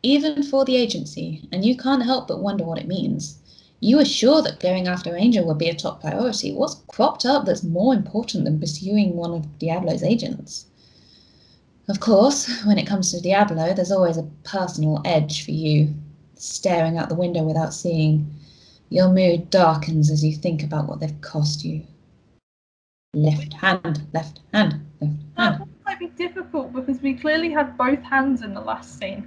even for the agency, and you can't help but wonder what it means. You were sure that going after Angel would be a top priority. What's cropped up that's more important than pursuing one of Diablo's agents? Of course, when it comes to Diablo, there's always a personal edge for you, staring out the window without seeing. Your mood darkens as you think about what they've cost you. Left hand, left hand, left hand. That might be difficult because we clearly had both hands in the last scene.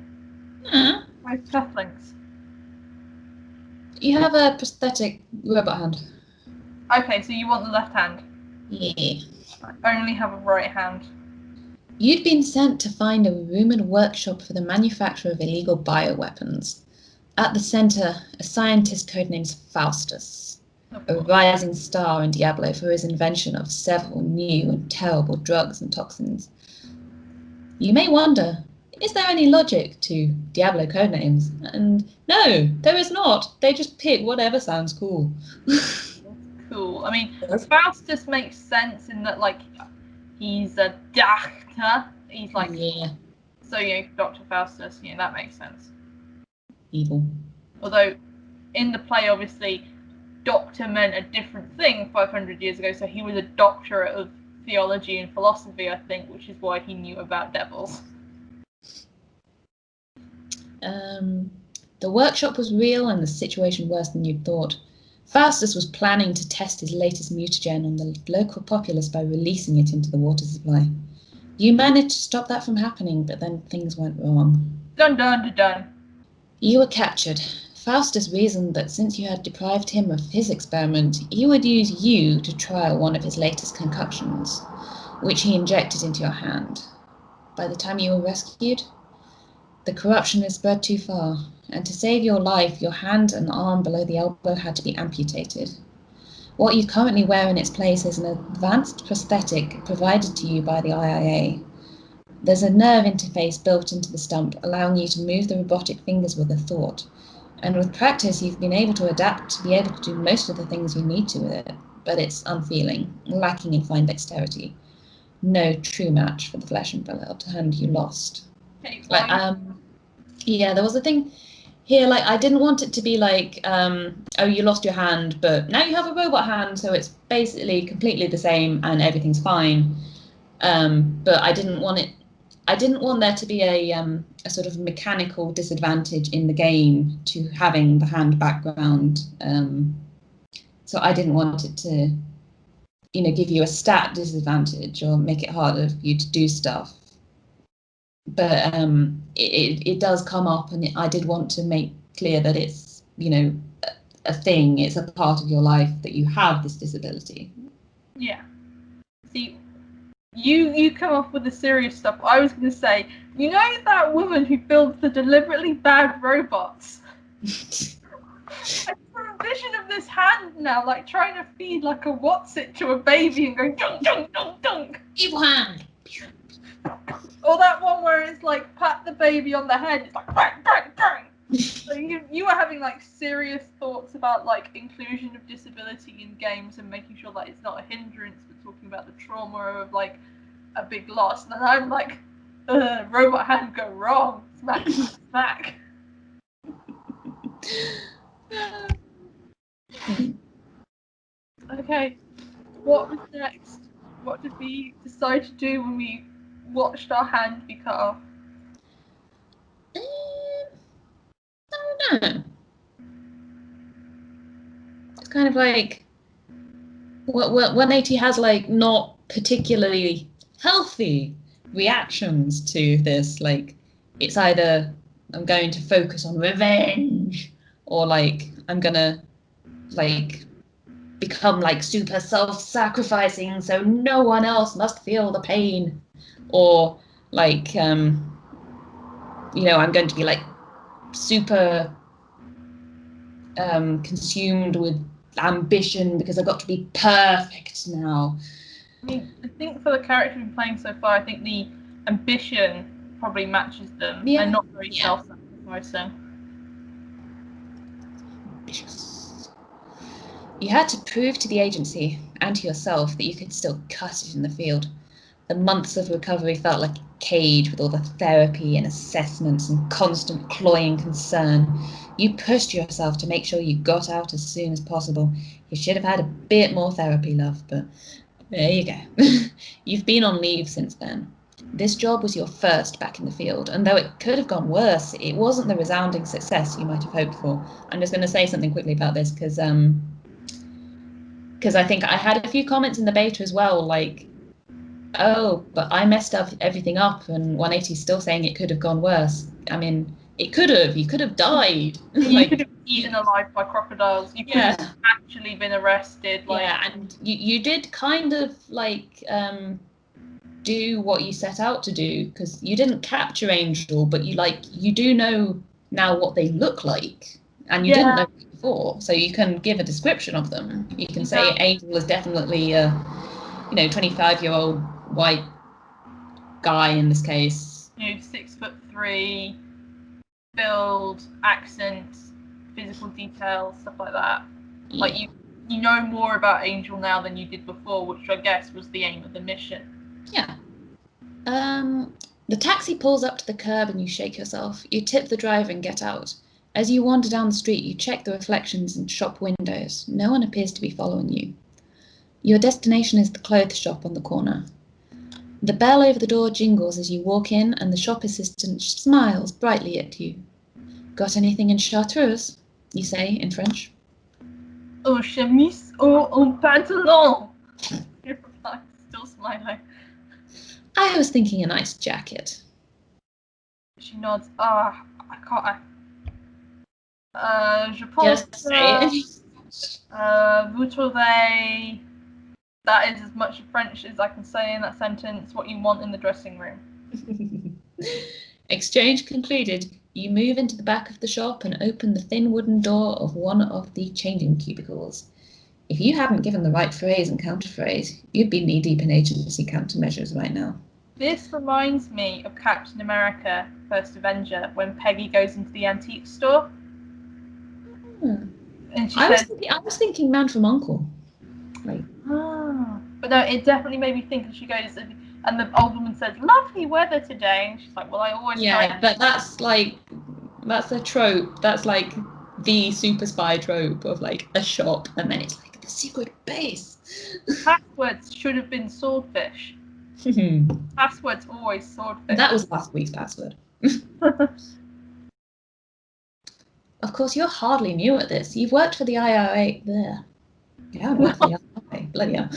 Both cufflinks. You have a prosthetic robot hand. Okay, so you want the left hand? Yeah. I only have a right hand. You'd been sent to find a rumoured workshop for the manufacture of illegal bioweapons. At the centre, a scientist codenamed Faustus. a rising star in Diablo for his invention of several new and terrible drugs and toxins. You may wonder, is there any logic to Diablo codenames? And no, there is not. They just pick whatever sounds cool. Cool. I mean, Faustus makes sense in that, like, he's a doctor. He's like, yeah. So, Dr. Faustus, that makes sense. Evil. Although, in the play, obviously, doctor meant a different thing 500 years ago, so he was a doctorate of theology and philosophy, I think, which is why he knew about devils. The workshop was real and the situation worse than you'd thought. Faustus was planning to test his latest mutagen on the local populace by releasing it into the water supply. You managed to stop that from happening, but then things went wrong. Dun dun dun dun. You were captured. Faustus reasoned that since you had deprived him of his experiment, he would use you to trial one of his latest concoctions, which he injected into your hand. By the time you were rescued, the corruption had spread too far, and to save your life, your hand and arm below the elbow had to be amputated. What you currently wear in its place is an advanced prosthetic provided to you by the IIA. There's a nerve interface built into the stump, allowing you to move the robotic fingers with a thought. And with practice, you've been able to adapt to be able to do most of the things you need to with it, but it's unfeeling, lacking in fine dexterity. No true match for the flesh and blood hand you lost. Yeah, there was a thing here, like, I didn't want it to be like, oh, you lost your hand, but now you have a robot hand, so it's basically completely the same and everything's fine. But I didn't want there to be a sort of mechanical disadvantage in the game to having the hand background. So I didn't want it to, give you a stat disadvantage or make it harder for you to do stuff. But it does come up, and I did want to make clear that it's, a thing. It's a part of your life that you have this disability. Yeah. See, you come off with the serious stuff. I was going to say, that woman who builds the deliberately bad robots? I have a vision of this hand now, like trying to feed like a what's-it to a baby and going dunk, dunk, dunk, dunk. Evil hand. Or that one where it's like pat the baby on the head, it's like bang, bang, bang. So you were having like serious thoughts about like inclusion of disability in games and making sure that it's not a hindrance, but talking about the trauma of like a big loss. And then I'm like, robot hand go wrong, smack, smack. Okay, what was next? What did we decide to do when we watched our hand be cut off? I don't know. It's kind of like when 180 has like not particularly healthy reactions to this. Like, it's either I'm going to focus on revenge, or like I'm gonna like become like super self-sacrificing so no one else must feel the pain, or like I'm going to be like super consumed with ambition because I've got to be perfect now. I mean, I think for the character we've been playing so far, I think the ambition probably matches them, and not very self-sacrificing. Ambitious. You had to prove to the agency and to yourself that you could still cut it in the field. The months of recovery felt like a cage with all the therapy and assessments and constant cloying concern. You pushed yourself to make sure you got out as soon as possible. You should have had a bit more therapy, love, but there you go. You've been on leave since then. This job was your first back in the field, and though it could have gone worse, it wasn't the resounding success you might have hoped for. I'm just going to say something quickly about this because I think I had a few comments in the beta as well, like, oh, but I messed up everything up, and 180's still saying it could have gone worse. I mean, it could have. You could have died. You could have been eaten alive by crocodiles. You could have actually been arrested. Like, yeah, and you did kind of like do what you set out to do, because you didn't capture Angel, but you do know now what they look like, and you didn't know before, so you can give a description of them. You can say Angel is definitely a, 25-year-old white guy in this case. 6'3", build, accent, physical details, stuff like that. Yeah. Like you know more about Angel now than you did before, which I guess was the aim of the mission. Yeah. The taxi pulls up to the curb and you shake yourself. You tip the driver and get out. As you wander down the street, you check the reflections in shop windows. No one appears to be following you. Your destination is the clothes shop on the corner. The bell over the door jingles as you walk in, and the shop assistant smiles brightly at you. Got anything in chartreuse? You say in French. Oh, chemise ou un pantalon? You reply, still smiling. I was thinking a nice jacket. She nods. I can't. Je pense vous trouvez. That is as much French as I can say in that sentence. What you want in the dressing room. Exchange concluded. You move into the back of the shop and open the thin wooden door of one of the changing cubicles. If you hadn't given the right phrase and counterphrase, you'd be knee-deep in agency countermeasures right now. This reminds me of Captain America, First Avenger, when Peggy goes into the antique store. And she says, I was thinking Man from U.N.C.L.E. But no, it definitely made me think. And she goes, and the old woman says, "Lovely weather today." And she's like, "Well, I always." Yeah, but that's a trope. That's like the super spy trope of like a shop, and then it's like the secret base. Passwords should have been swordfish. Passwords always swordfish. That was last week's password. Of course, you're hardly new at this. You've worked for the IRA there. Yeah, I worked for the IRA. Bloody hell.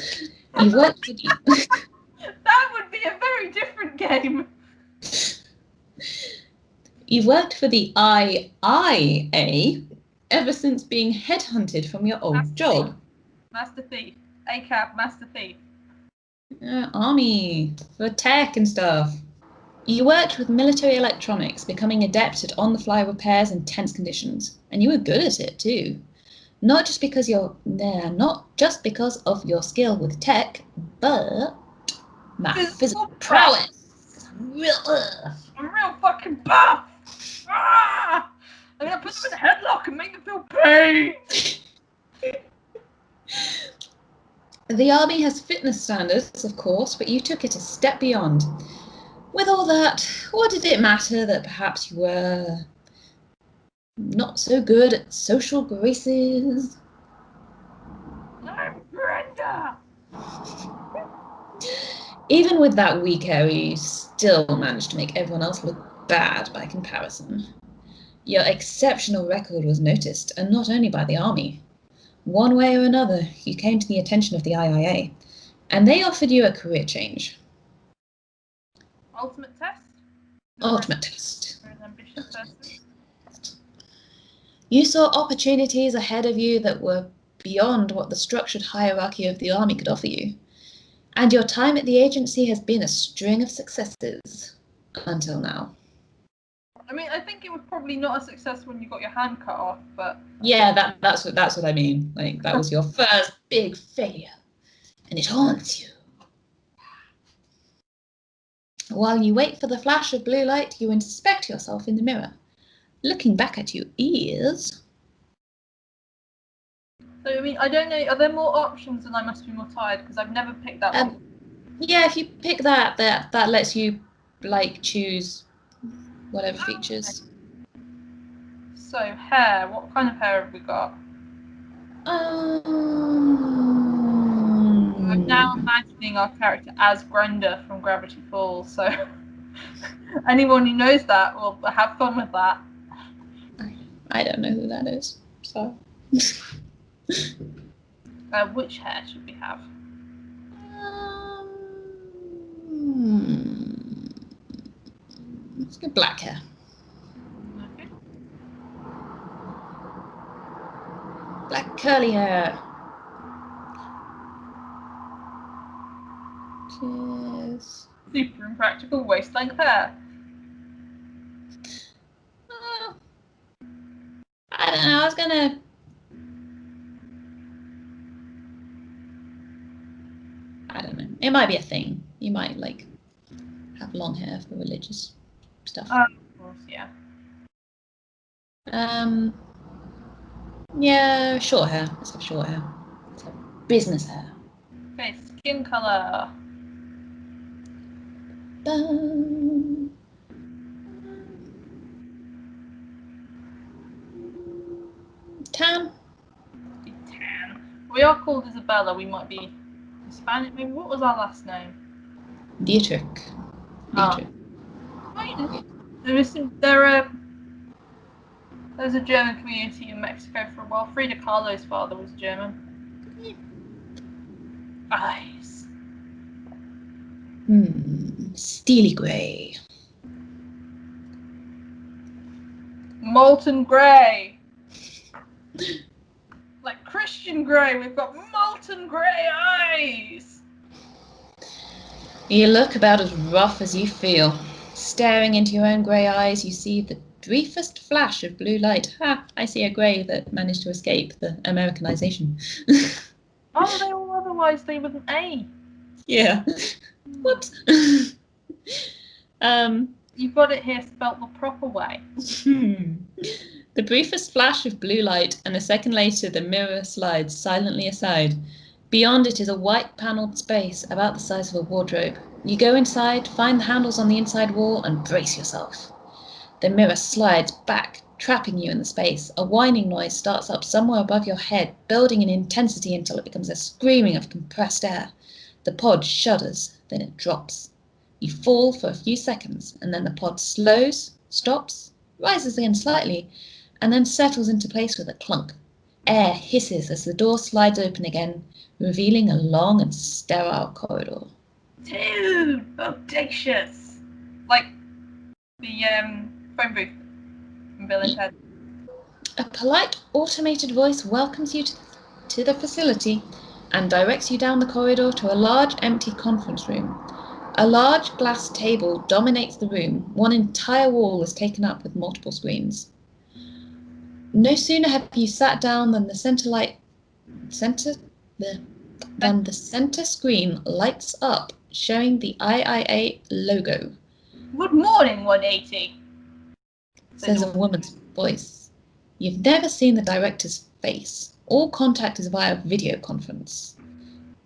You've worked for the... That would be a very different game. You've worked for the IIA ever since being headhunted from your old job. Master Thief. ACAB, Master Thief. Army, for tech and stuff. You worked with military electronics, becoming adept at on-the-fly repairs in tense conditions. And you were good at it, too. Not just because of your skill with tech, but physical prowess. I'm real fucking buff. I'm gonna put them in a headlock and make them feel pain. The army has fitness standards, of course, but you took it a step beyond. With all that, what did it matter that perhaps you were not so good at social graces? I'm Brenda! Even with that weak area, you still managed to make everyone else look bad by comparison. Your exceptional record was noticed, and not only by the army. One way or another, you came to the attention of the IIA, and they offered you a career change. Ultimate test? Ultimate test. You're an ambitious person. You saw opportunities ahead of you that were beyond what the structured hierarchy of the army could offer you. And your time at the agency has been a string of successes until now. I mean, I think it was probably not a success when you got your hand cut off, but... Yeah, that's what I mean. Like, that was your first big failure. And it haunts you. While you wait for the flash of blue light, you inspect yourself in the mirror. Looking back at you is... So, I mean, I don't know, are there more options and I must be more tired? Because I've never picked that one. Yeah, if you pick that lets you, like, choose whatever features. So, hair. What kind of hair have we got? I'm now imagining our character as Brenda from Gravity Falls, so anyone who knows that will have fun with that. I don't know who that is, so... Which hair should we have? Let's go black hair. Okay. Black curly hair. Cheers. Super impractical waist-length hair. I don't know, I was gonna I don't know. It might be a thing. You might like have long hair for religious stuff. Of course, yeah. Yeah, short hair. Let's have short hair. Let's have business hair. Okay, skin color. Tan. Tan. We are called Isabella. We might be Hispanic. Maybe. What was our last name? Dietrich. Dietrich. There's a German community in Mexico for a while. Frida Kahlo's father was German. Eyes. Steely grey. Molten grey. Like Christian Grey, we've got molten grey eyes. You look about as rough as you feel. Staring into your own grey eyes, you see the briefest flash of blue light. Ha! I see a grey that managed to escape the Americanization. Oh, they all otherwise they with an A. Yeah. Whoops. You've got it here spelt the proper way. The briefest flash of blue light, and a second later the mirror slides silently aside. Beyond it is a white panelled space about the size of a wardrobe. You go inside, find the handles on the inside wall, and brace yourself. The mirror slides back, trapping you in the space. A whining noise starts up somewhere above your head, building in intensity until it becomes a screaming of compressed air. The pod shudders, then it drops. You fall for a few seconds, and then the pod slows, stops, rises again slightly, and then settles into place with a clunk. Air hisses as the door slides open again, revealing a long and sterile corridor. Dude, audacious! Like the phone booth from Bill and Ted. A polite automated voice welcomes you to the facility and directs you down the corridor to a large empty conference room. A large glass table dominates the room. One entire wall is taken up with multiple screens. No sooner have you sat down than the center screen lights up, showing the IIA logo. Good morning, 180. Says a woman's voice. You've never seen the director's face. All contact is via video conference.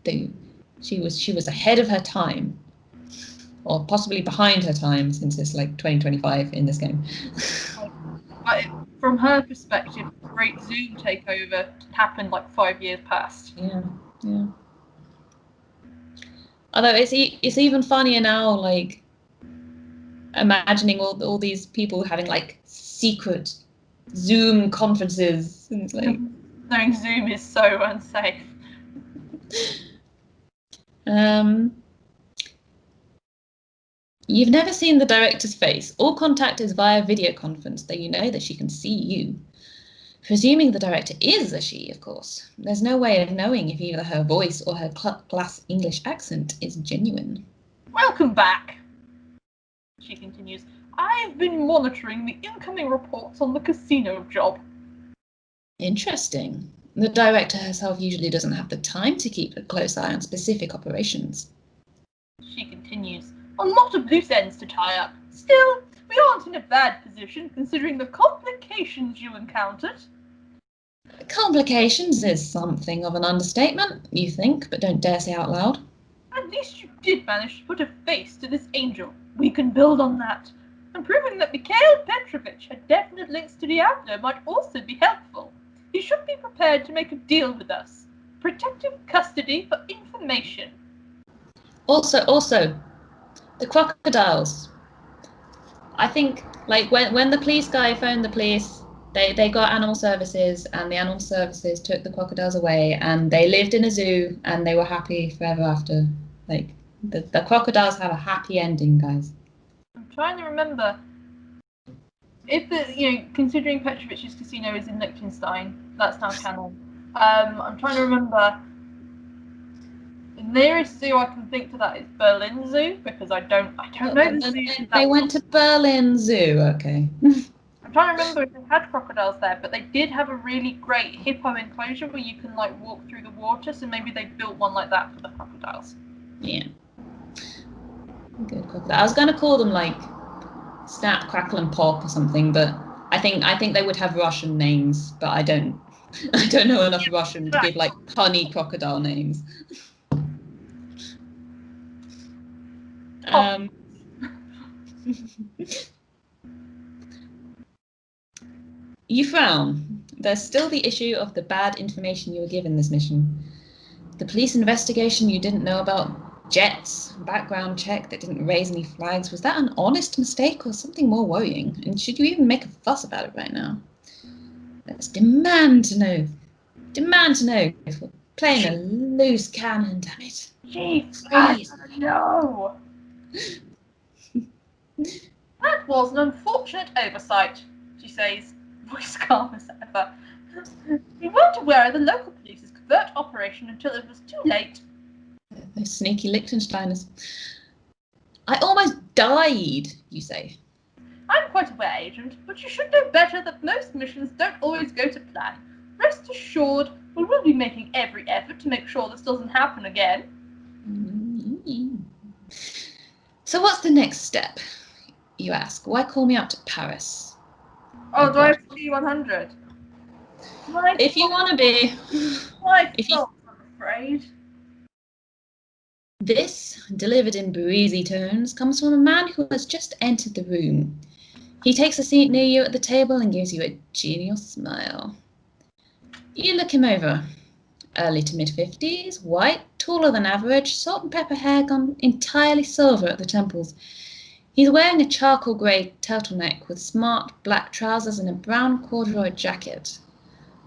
She was ahead of her time. Or possibly behind her time, since it's like 2025 in this game. But from her perspective, the great Zoom takeover happened like 5 years past. Yeah. Although it's even funnier now, like imagining all these people having like secret Zoom conferences. And it's like knowing Zoom is so unsafe. You've never seen the director's face. All contact is via video conference, though you know that she can see you. Presuming the director is a she, of course. There's no way of knowing if either her voice or her class English accent is genuine. Welcome back, she continues. I've been monitoring the incoming reports on the casino job. Interesting. The director herself usually doesn't have the time to keep a close eye on specific operations. She continues. A lot of loose ends to tie up. Still, we aren't in a bad position considering the complications you encountered. Complications is something of an understatement, you think, but don't dare say out loud. At least you did manage to put a face to this angel. We can build on that. And proving that Mikhail Petrovich had definite links to Diablo might also be helpful. You should be prepared to make a deal with us. Protective custody for information. Also, the crocodiles. I think, like, when the police guy phoned the police, they got animal services, and the animal services took the crocodiles away, and they lived in a zoo, and they were happy forever after. Like, the crocodiles have a happy ending, guys. I'm trying to remember. If considering Petrovich's casino is in Liechtenstein, that's now canon. I'm trying to remember. The nearest zoo I can think to that is Berlin Zoo, because I don't know the zoo. They went to Berlin Zoo, okay. I'm trying to remember if they had crocodiles there, but they did have a really great hippo enclosure where you can like walk through the water, so maybe they built one like that for the crocodiles. Yeah. Good crocodile. I was going to call them like Snap, Crackle, and Pop or something, but I think they would have Russian names, but I don't know enough Russian to give like punny crocodile names. You frown. There's still the issue of the bad information you were given this mission. The police investigation you didn't know about, Jet's background check that didn't raise any flags. Was that an honest mistake or something more worrying? And should you even make a fuss about it right now? Let's demand to know. Demand to know if we're playing a loose cannon, damn it. Jeez, Please. no. That was an unfortunate oversight, she says, voice calm as ever. We weren't aware of the local police's covert operation until it was too late. Those sneaky Liechtensteiners. I almost died, you say. I'm quite aware, Agent, but you should know better that most missions don't always go to plan. Rest assured, we will be making every effort to make sure this doesn't happen again. So what's the next step? You ask. Why call me up to Paris? Oh, do I have to do 100? If you want to be. I'm afraid. This, delivered in breezy tones, comes from a man who has just entered the room. He takes a seat near you at the table and gives you a genial smile. You look him over. Early to mid-50s, white, taller than average, salt and pepper hair gone entirely silver at the temples. He's wearing a charcoal grey turtleneck with smart black trousers and a brown corduroy jacket.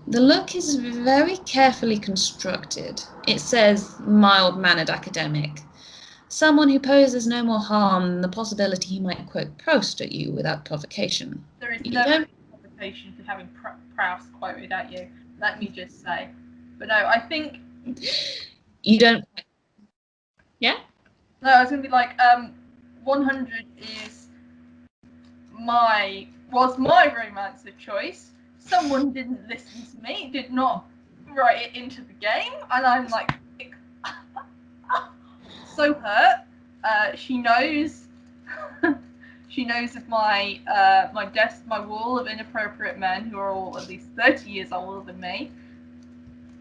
The look is very carefully constructed. It says mild-mannered academic. Someone who poses no more harm than the possibility he might quote Proust at you without provocation. There is no provocation for having Proust quoted at you, let me just say. But no, I think... You don't... Yeah? No, I was going to be like, 100 was my romance of choice. Someone didn't listen to me, did not write it into the game, and I'm like so hurt. She knows. She knows of my my wall of inappropriate men who are all at least 30 years older than me.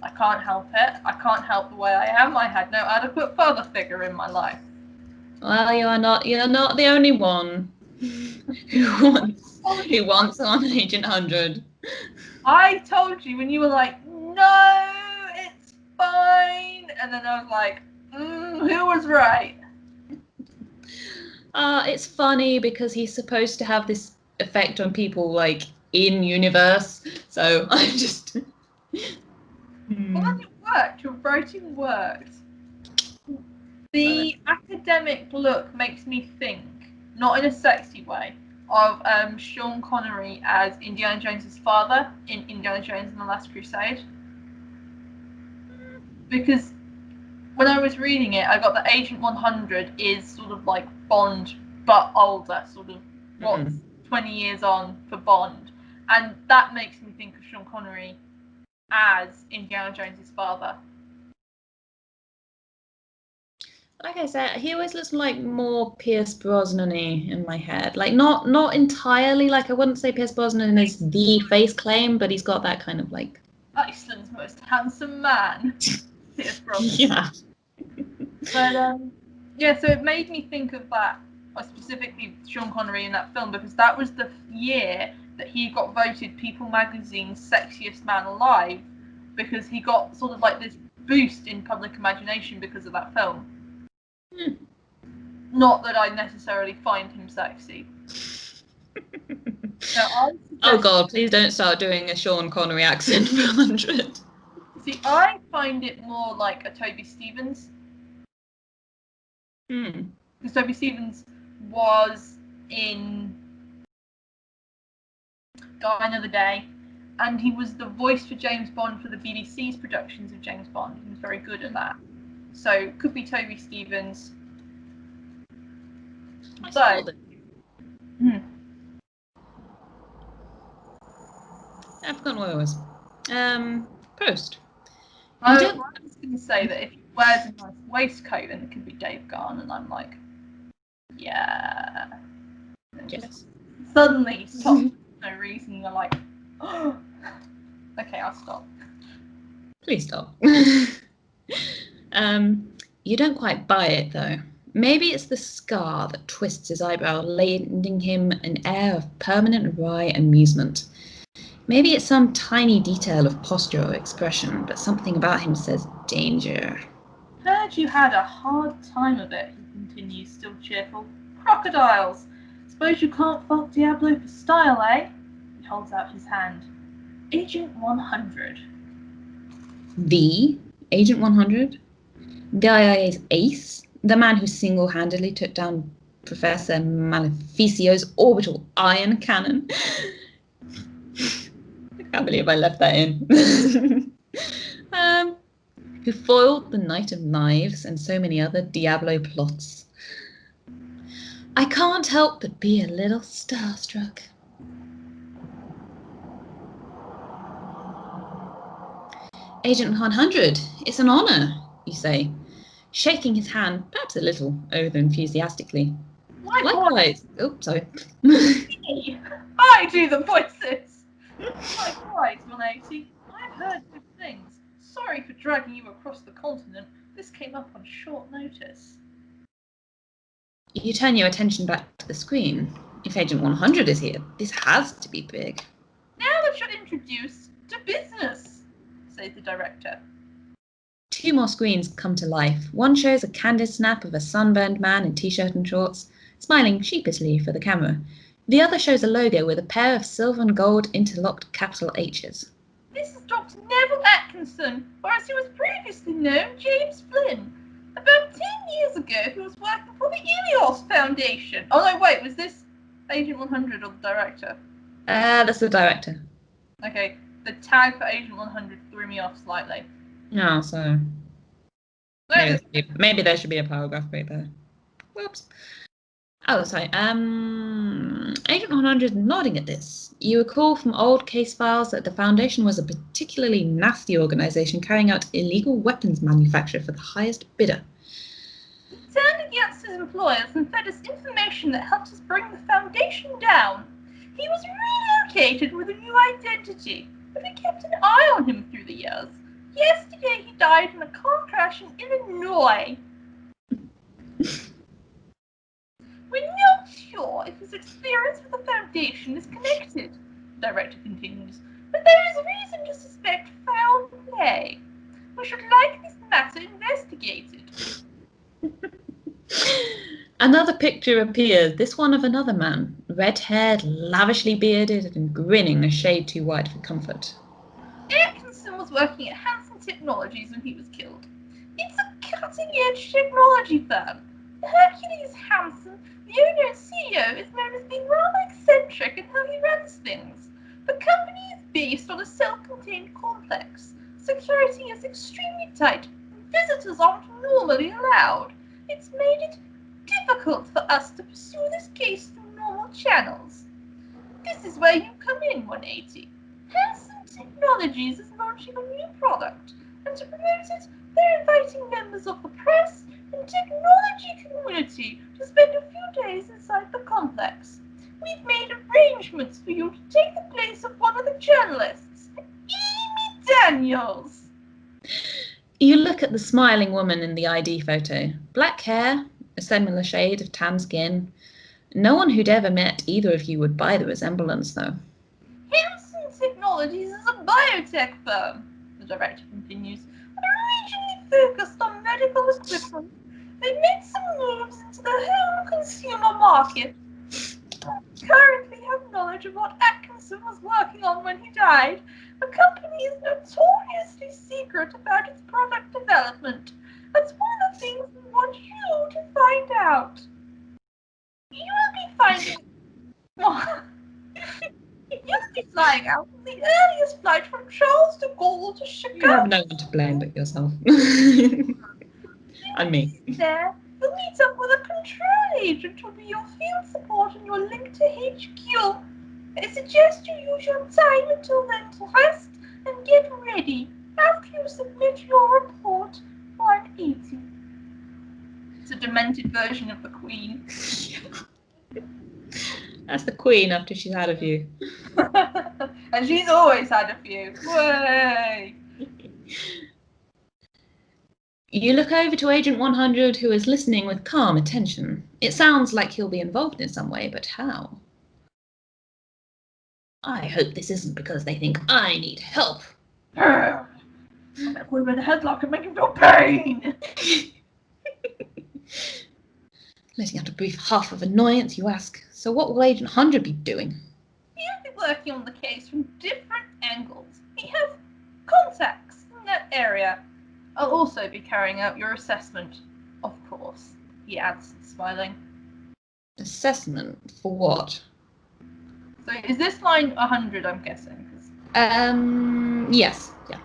I can't help it. I can't help the way I am. I had no adequate father figure in my life. Well, you're not the only one who wants on Agent 100. I told you when you were like, no, it's fine, and then I was like, who was right? It's funny because he's supposed to have this effect on people like in universe, so I just. Well, it worked. Your writing worked. The academic look makes me think, not in a sexy way, of Sean Connery as Indiana Jones's father in Indiana Jones and the Last Crusade. Because when I was reading it, I got that Agent 100 is sort of like Bond, but older, sort of what's 20 years on for Bond. And that makes me think of Sean Connery as Indiana Jones's father. Like I said, he always looks like more Pierce Brosnan-y in my head. Like not entirely. Like I wouldn't say Pierce Brosnan is the face claim, but he's got that kind of like Iceland's most handsome man, Pierce Brosnan. Yeah. But yeah, so it made me think of that, specifically Sean Connery in that film, because that was the year that he got voted People Magazine's sexiest man alive, because he got sort of like this boost in public imagination because of that film. Not that I necessarily find him sexy. Oh God, please don't start doing a Sean Connery accent for 100. See, I find it more like a Toby Stephens. Because Toby Stephens was in Die Another Day, and he was the voice for James Bond for the BBC's productions of James Bond. He was very good at that. So, could be Toby Stephens. I've forgotten what it was. Proust. I was going to say that if you wears a nice waistcoat and it could be Dave Garn, and I'm like, yeah. And Yes. just suddenly stop for no reason. You're like, oh. Okay, I'll stop. Please stop. You don't quite buy it though. Maybe it's the scar that twists his eyebrow, lending him an air of permanent wry amusement. Maybe it's some tiny detail of posture or expression, but something about him says danger. Heard you had a hard time of it, he continues, still cheerful. Crocodiles! Suppose you can't fault Diablo for style, eh? He holds out his hand. Agent 100. The Agent 100? The IIA's ace? The man who single-handedly took down Professor Maleficio's orbital iron cannon? I can't believe I left that in. Who foiled the Knight of Knives and so many other Diablo plots. I can't help but be a little starstruck. Agent 100, it's an honour, you say, shaking his hand perhaps a little over-enthusiastically. Likewise. Oh, sorry. Hey, I do the voices! Likewise, 180. I've heard good things. Sorry for dragging you across the continent. This came up on short notice. You turn your attention back to the screen. If Agent 100 is here, this has to be big. Now that you're introduced to business, says the director. 2 more screens come to life. One shows a candid snap of a sunburned man in t-shirt and shorts, smiling sheepishly for the camera. The other shows a logo with a pair of silver and gold interlocked capital H's. This is Dr. Neville Atkinson, or as he was previously known, James Flynn. About 10 years ago, he was working for the Ilios Foundation. Oh no, wait, was this Agent 100 or the director? That's the director. Okay, the tag for Agent 100 threw me off slightly. No, so maybe there should be a paragraph break there. Whoops. Oh, sorry. Agent 100 is nodding at this. You recall from old case files that the Foundation was a particularly nasty organisation carrying out illegal weapons manufacture for the highest bidder. He turned against his employers and fed us information that helped us bring the Foundation down. He was relocated with a new identity, but we kept an eye on him through the years. Yesterday he died in a car crash in Illinois. We're not sure if his experience with the Foundation is connected, the director continues, but there is reason to suspect foul play. We should like this matter investigated. Another picture appears, this one of another man, red-haired, lavishly bearded, and grinning a shade too wide for comfort. Atkinson was working at Hanson Technologies when he was killed. It's a cutting-edge technology firm. Hercules Hanson, the owner and CEO, is known as being rather eccentric in how he runs things. The company is based on a self-contained complex. Security is extremely tight, and visitors aren't normally allowed. It's made it difficult for us to pursue this case through normal channels. This is where you come in, 180. Hanson Technologies is launching a new product, and to promote it, they're inviting members of the press and technology community to spend a few days inside the complex. We've made arrangements for you to take the place of one of the journalists, Amy Daniels. You look at the smiling woman in the ID photo. Black hair, a similar shade of tan skin. No one who'd ever met either of you would buy the resemblance, though. Hanson Technologies is a biotech firm, the director continues, originally focused on medical equipment. They made some moves into the home consumer market. We currently have knowledge of what Atkinson was working on when he died. The company is notoriously secret about its product development. That's one of the things we want you to find out. You will be finding... You'll be flying out on the earliest flight from Charles de Gaulle to Chicago. You have no one to blame but yourself. And me. There, you'll meet up with a control agent who'll be your field support and your link to HQ. I suggest you use your time until then to rest and get ready. After you submit your report, 180. eat you. It's a demented version of the Queen. That's the Queen after she's had a few. And she's always had a few. Way. You look over to Agent 100, who is listening with calm attention. It sounds like he'll be involved in some way, but how? I hope this isn't because they think I need help. I'm gonna put him in a headlock and make him feel pain. Letting out a brief huff of annoyance, you ask, so what will Agent 100 be doing? He'll be working on the case from different angles. He has contacts in that area. I'll also be carrying out your assessment, of course, he adds, smiling. Assessment for what? So is this line 100, I'm guessing? Yes, yeah.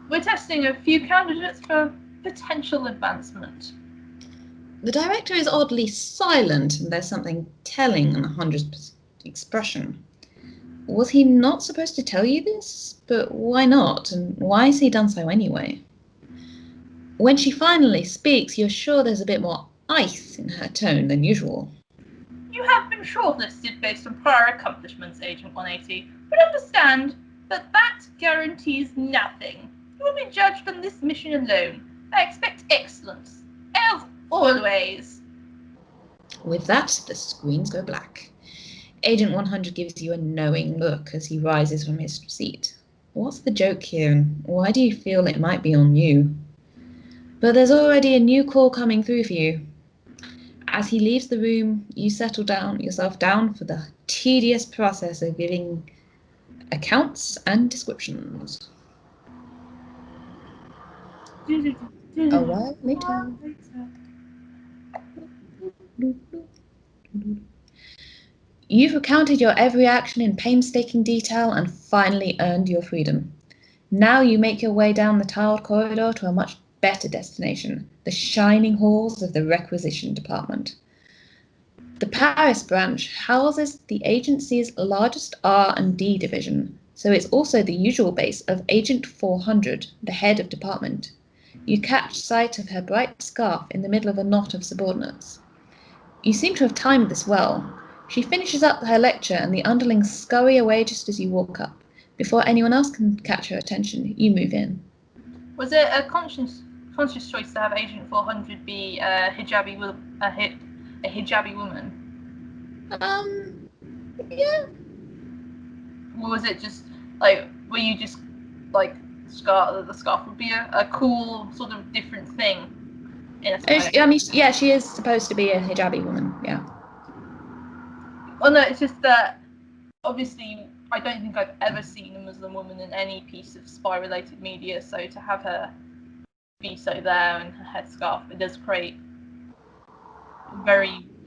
We're testing a few candidates for potential advancement. The director is oddly silent, and there's something telling in 100's expression. Was he not supposed to tell you this? But why not? And why has he done so anyway? When she finally speaks, you're sure there's a bit more ice in her tone than usual. You have been shortlisted based on prior accomplishments, Agent 180, but understand that that guarantees nothing. You will be judged on this mission alone. I expect excellence, as always. With that, the screens go black. Agent 100 gives you a knowing look as he rises from his seat. What's the joke here, and why do you feel it might be on you? But there's already a new call coming through for you. As he leaves the room, you settle yourself down for the tedious process of giving accounts and descriptions. A while later. You've recounted your every action in painstaking detail and finally earned your freedom. Now you make your way down the tiled corridor to a much better destination, the shining halls of the Requisition Department. The Paris branch houses the agency's largest R&D division, so it's also the usual base of Agent 400, the head of department. You catch sight of her bright scarf in the middle of a knot of subordinates. You seem to have timed this well. She finishes up her lecture and the underlings scurry away just as you walk up. Before anyone else can catch her attention, you move in. Was it a conscious choice to have Agent 400 be a hijabi woman? Yeah. Or was it just like, were you just like the scarf would be a cool sort of different thing? She is supposed to be a hijabi woman, yeah. Oh no, it's just that obviously I don't think I've ever seen a Muslim woman in any piece of spy-related media, so to have her be so there and her headscarf, it does create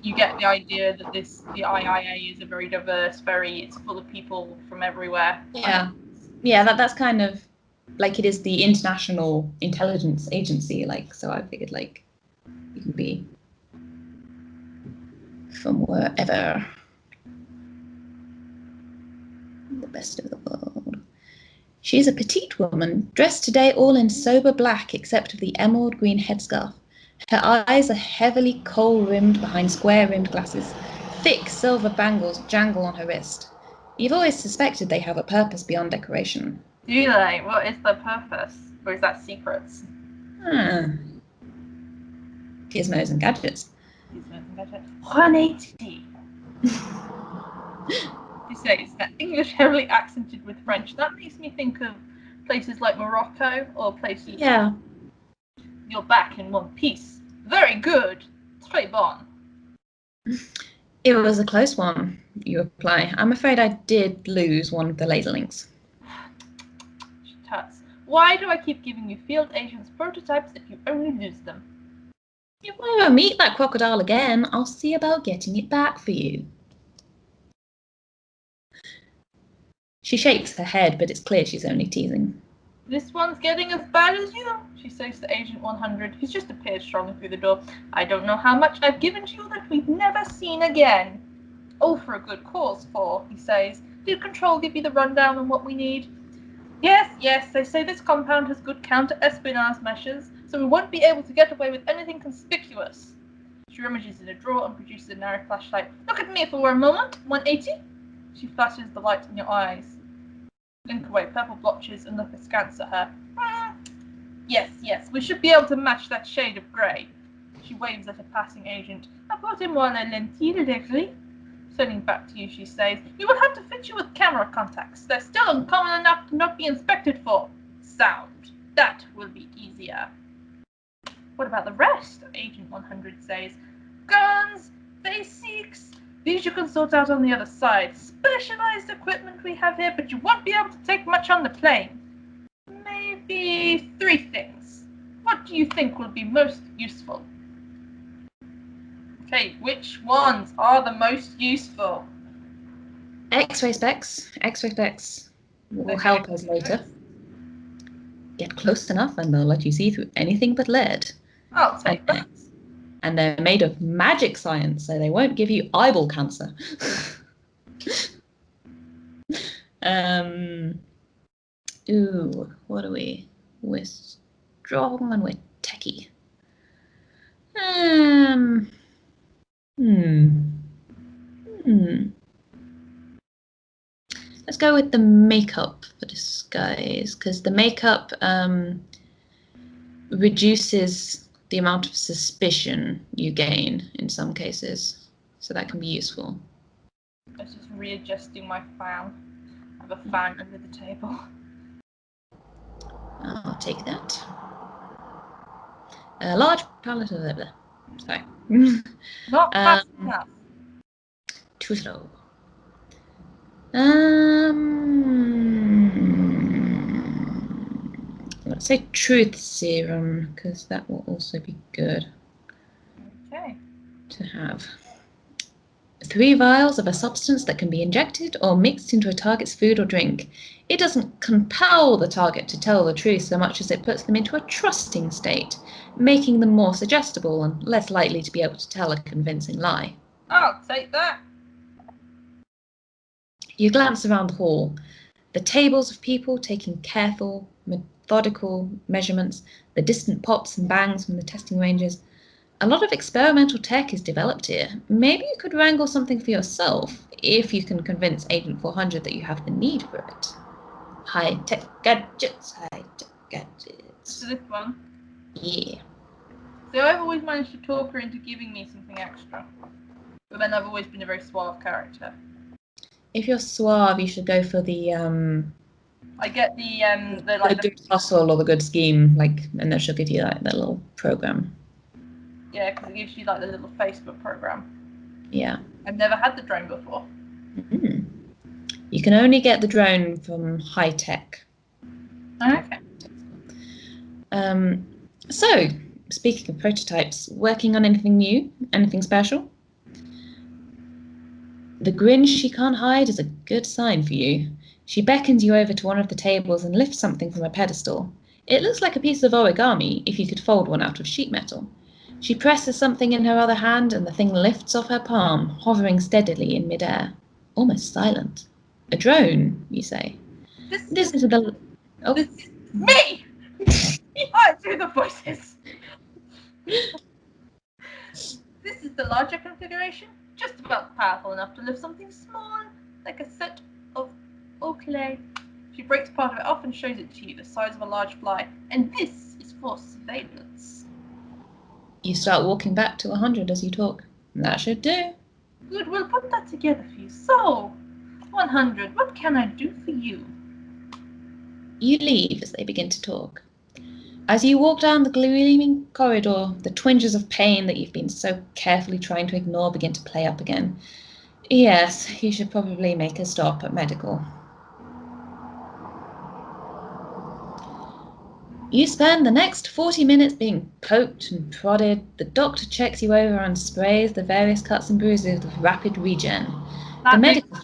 you get the idea that the IIA is a very diverse, it's full of people from everywhere. Yeah, that's kind of like it is the International Intelligence Agency, so I figured you can be from wherever. The best of the world. She's a petite woman, dressed today all in sober black except for the emerald green headscarf. Her eyes are heavily kohl-rimmed behind square-rimmed glasses. Thick silver bangles jangle on her wrist. You've always suspected they have a purpose beyond decoration. Do they? What is their purpose? Or is that secrets? Gizmos and gadgets. 180. You say it's that English heavily accented with French. That makes me think of places like Morocco or places. Yeah. You're back in one piece. Very good. Très bon. It was a close one, you reply. I'm afraid I did lose one of the laser links. She tuts. Why do I keep giving you field agents prototypes if you only lose them? If I ever meet that crocodile again, I'll see about getting it back for you. She shakes her head, but it's clear she's only teasing. This one's getting as bad as you, she says to Agent 100, who's just appeared strolling through the door. I don't know how much I've given to you that we've never seen again. All for a good cause, he says. Did Control give you the rundown on what we need? Yes, they say this compound has good counter-espionage measures, so we won't be able to get away with anything conspicuous. She rummages in a drawer and produces a narrow flashlight. Look at me for a moment, 180. She flashes the light in your eyes. Blink away purple blotches and look askance at her. Yes, we should be able to match that shade of grey. She waves at a passing agent. Apportez-moi la lentille, Legris. Turning back to you, she says, we will have to fit you with camera contacts. They're still uncommon enough to not be inspected for. Sound. That will be easier. What about the rest? Agent 100 says. Guns, basics. These you can sort out on the other side. Specialized equipment we have here, but you won't be able to take much on the plane. Maybe 3 things. What do you think will be most useful? Okay, which ones are the most useful? X-ray specs. X-ray specs will Okay. help us later. Get close enough and they'll let you see through anything but lead. I'll take that. And they're made of magic science, so they won't give you eyeball cancer. Ooh, what are we? We're strong and we're techie. Let's go with the makeup for disguise, because the makeup reduces the amount of suspicion you gain in some cases, so that can be useful. I was just readjusting my fan. I have a fan under the table. I'll take that. A large palette of it. Sorry. Not fast enough. Too slow. Let's say truth serum, because that will also be good. Okay. To have 3 vials of a substance that can be injected or mixed into a target's food or drink. It doesn't compel the target to tell the truth so much as it puts them into a trusting state, making them more suggestible and less likely to be able to tell a convincing lie. I'll take that. You glance around the hall. The tables of people taking careful, methodical measurements, the distant pops and bangs from the testing ranges. A lot of experimental tech is developed here. Maybe you could wrangle something for yourself, if you can convince Agent 400 that you have the need for it. High-tech gadgets, high-tech gadgets. So this one. Yeah. So I've always managed to talk her into giving me something extra. But then I've always been a very suave character. If you're suave, you should go for the I get the good hustle or the good scheme, and then she'll give you that little program. Yeah, because it gives you the little Facebook program. Yeah. I've never had the drone before. Mm-hmm. You can only get the drone from high tech. Okay. So, speaking of prototypes, working on anything new? Anything special? The grin she can't hide is a good sign for you. She beckons you over to one of the tables and lifts something from a pedestal. It looks like a piece of origami if you could fold one out of sheet metal. She presses something in her other hand and the thing lifts off her palm, hovering steadily in midair. Almost silent. A drone, you say. This is the... Oh. This is me! I do the voices! This is the larger configuration, just about powerful enough to lift something small, like a set of oak clay. She breaks part of it off and shows it to you, the size of a large fly. And this is for surveillance. You start walking back to 100 as you talk. That should do. Good, we'll put that together for you. So, 100, what can I do for you? You leave as they begin to talk. As you walk down the gleaming corridor, the twinges of pain that you've been so carefully trying to ignore begin to play up again. Yes, you should probably make a stop at medical. You spend the next 40 minutes being poked and prodded. The doctor checks you over and sprays the various cuts and bruises with rapid regen. The medical...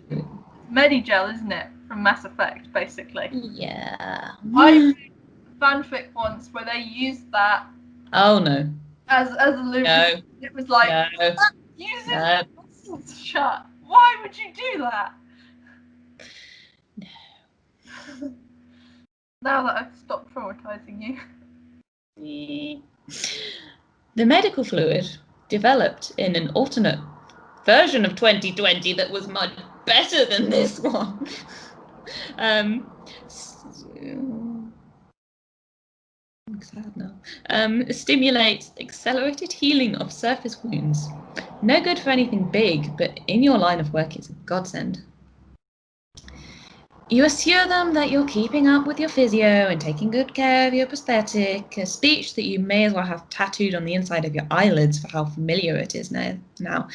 Medigel, isn't it? From Mass Effect, basically. Yeah. I read a fanfic once where they used that. Oh no. As a lubricant. No. It was like, no. Uses the muscles shut. Why would you do that? No. Now that I've stopped traumatizing you. The medical fluid developed in an alternate version of 2020 that was much better than this one. I'm sad now. Stimulates accelerated healing of surface wounds. No good for anything big, but in your line of work, it's a godsend. You assure them that you're keeping up with your physio and taking good care of your prosthetic, a speech that you may as well have tattooed on the inside of your eyelids for how familiar it is now.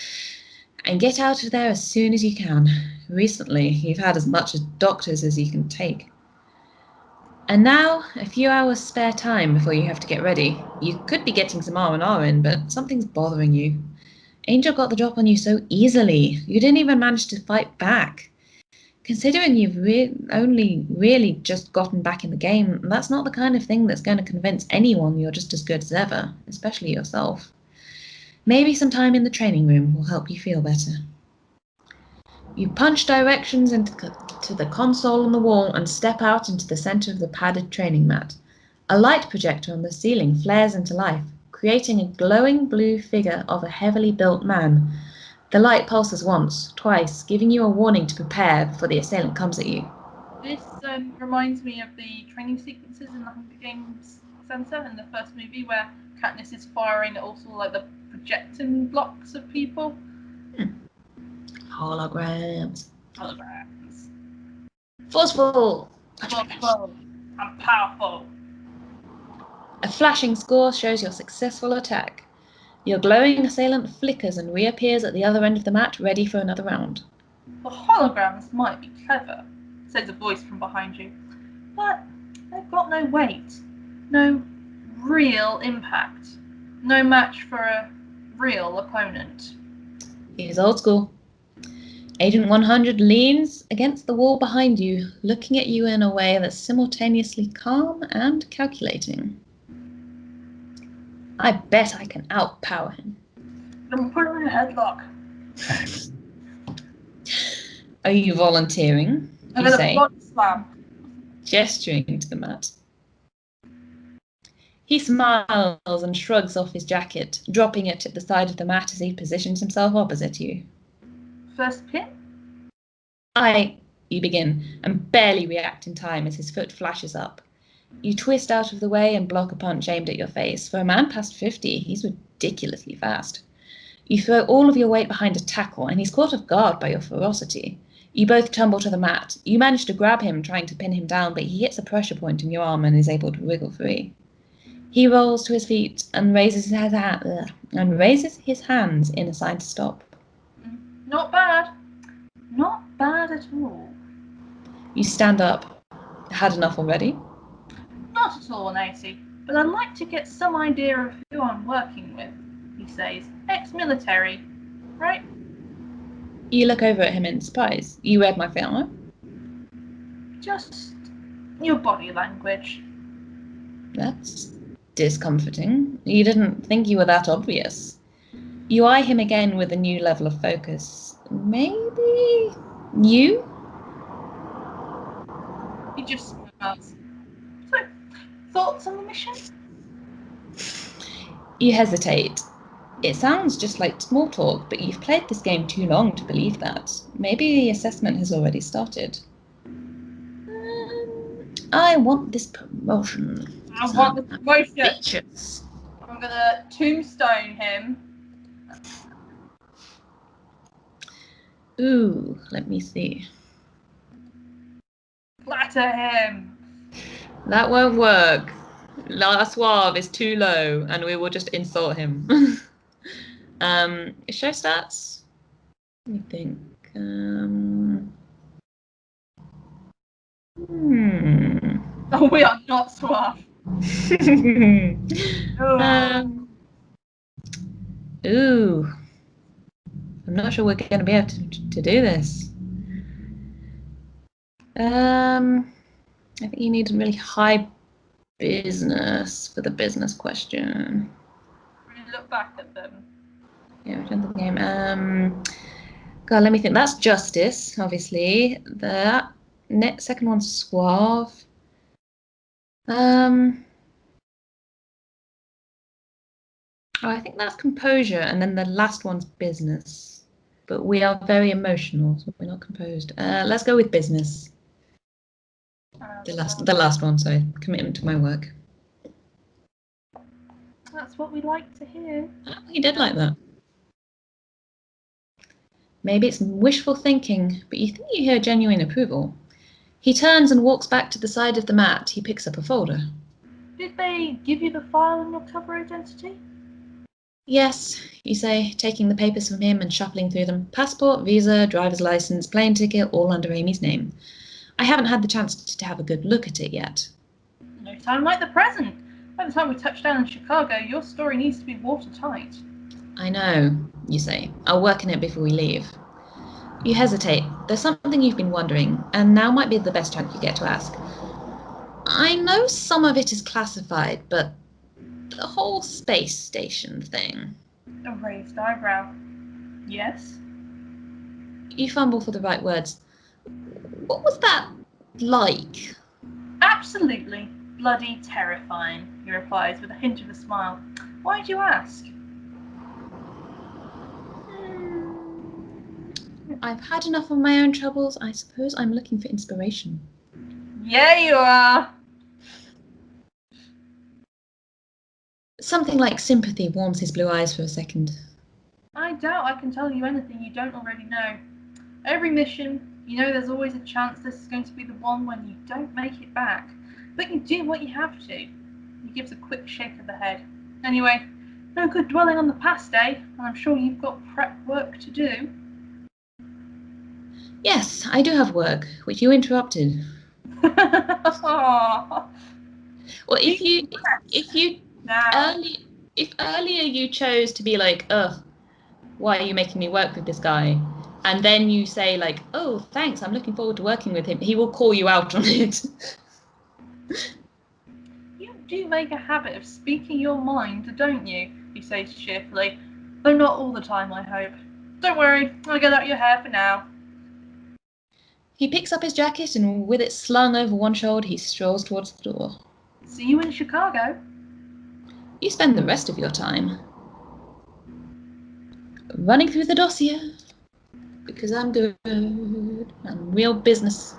And get out of there as soon as you can. Recently, you've had as much as doctors as you can take. And now, a few hours spare time before you have to get ready. You could be getting some R&R in, but something's bothering you. Angel got the drop on you so easily. You didn't even manage to fight back. Considering you've only really just gotten back in the game, that's not the kind of thing that's going to convince anyone you're just as good as ever, especially yourself. Maybe some time in the training room will help you feel better. You punch directions into the console on the wall and step out into the center of the padded training mat. A light projector on the ceiling flares into life, creating a glowing blue figure of a heavily built man. The light pulses once, twice, giving you a warning to prepare before the assailant comes at you. This reminds me of the training sequences in the Hunger Games Centre in the first movie, where Katniss is firing at also like the projecting blocks of people. Holograms. Holograms. Forceful. Forceful. And powerful. A flashing score shows your successful attack. Your glowing assailant flickers and reappears at the other end of the mat, ready for another round. The holograms might be clever, says a voice from behind you, but they've got no weight, no real impact, no match for a real opponent. Here's old school. Agent 100 leans against the wall behind you, looking at you in a way that's simultaneously calm and calculating. I bet I can outpower him. Then put him in a headlock. Are you volunteering? I'm You gonna say, body slam. gesturing to the mat. He smiles and shrugs off his jacket, dropping it at the side of the mat as he positions himself opposite you. First pin? You begin, and barely react in time as his foot flashes up. You twist out of the way and block a punch aimed at your face. For a man past 50, he's ridiculously fast. You throw all of your weight behind a tackle, and he's caught off guard by your ferocity. You both tumble to the mat. You manage to grab him, trying to pin him down, but he hits a pressure point in your arm and is able to wriggle free. He rolls to his feet and raises his hands in a sign to stop. Not bad. Not bad at all. You stand up. Had enough already? Not at all, Nancy, but I'd like to get some idea of who I'm working with, he says. Ex-military, right? You look over at him in surprise. You read my film? Just your body language. That's discomforting. You didn't think you were that obvious. You eye him again with a new level of focus. Maybe you? He just smiles. So, thoughts on the mission? You hesitate. It sounds just like small talk, but you've played this game too long to believe that. Maybe the assessment has already started. I want this promotion. I want the promotion. Bitches. I'm gonna tombstone him. Ooh, let me see. Flatter him. That won't work. La Suave is too low, and we will just insult him. Show stats? Let me think. Oh, we are not suave. Ooh. I'm not sure we're going to be able to do this. I think you need a really high business for the business question. Really look back at them. Yeah, return to the game. God, let me think. That's justice, obviously. The second one's suave. I think that's composure, and then the last one's business. But we are very emotional, so we're not composed. Let's go with business. The last one, sorry. Commitment to my work. That's what we like to hear. Oh, he did like that. Maybe it's wishful thinking, but you think you hear genuine approval. He turns and walks back to the side of the mat. He picks up a folder. Did they give you the file and your cover identity? Yes, you say, taking the papers from him and shuffling through them. Passport, visa, driver's license, plane ticket, all under Amy's name. I haven't had the chance to have a good look at it yet. No time like the present. By the time we touch down in Chicago, your story needs to be watertight. I know, you say. I'll work on it before we leave. You hesitate. There's something you've been wondering, and now might be the best chance you get to ask. I know some of it is classified, but the whole space station thing. A raised eyebrow. Yes? You fumble for the right words. What was that like? Absolutely. Bloody terrifying, he replies with a hint of a smile. Why do you ask? I've had enough of my own troubles. I suppose I'm looking for inspiration. Yeah, you are. Something like sympathy warms his blue eyes for a second. I doubt I can tell you anything you don't already know. Every mission, you know there's always a chance this is going to be the one when you don't make it back. But you do what you have to. He gives a quick shake of the head. Anyway, no good dwelling on the past, eh? And I'm sure you've got prep work to do. Yes, I do have work, which you interrupted. Aww. Well, if earlier you chose to be like, ugh, why are you making me work with this guy? And then you say like, oh, thanks, I'm looking forward to working with him. He will call you out on it. You do make a habit of speaking your mind, don't you? He says cheerfully. Though not all the time, I hope. Don't worry, I'll get out your hair for now. He picks up his jacket and with it slung over one shoulder, he strolls towards the door. See you in Chicago. You spend the rest of your time running through the dossier because I'm good. I'm real business.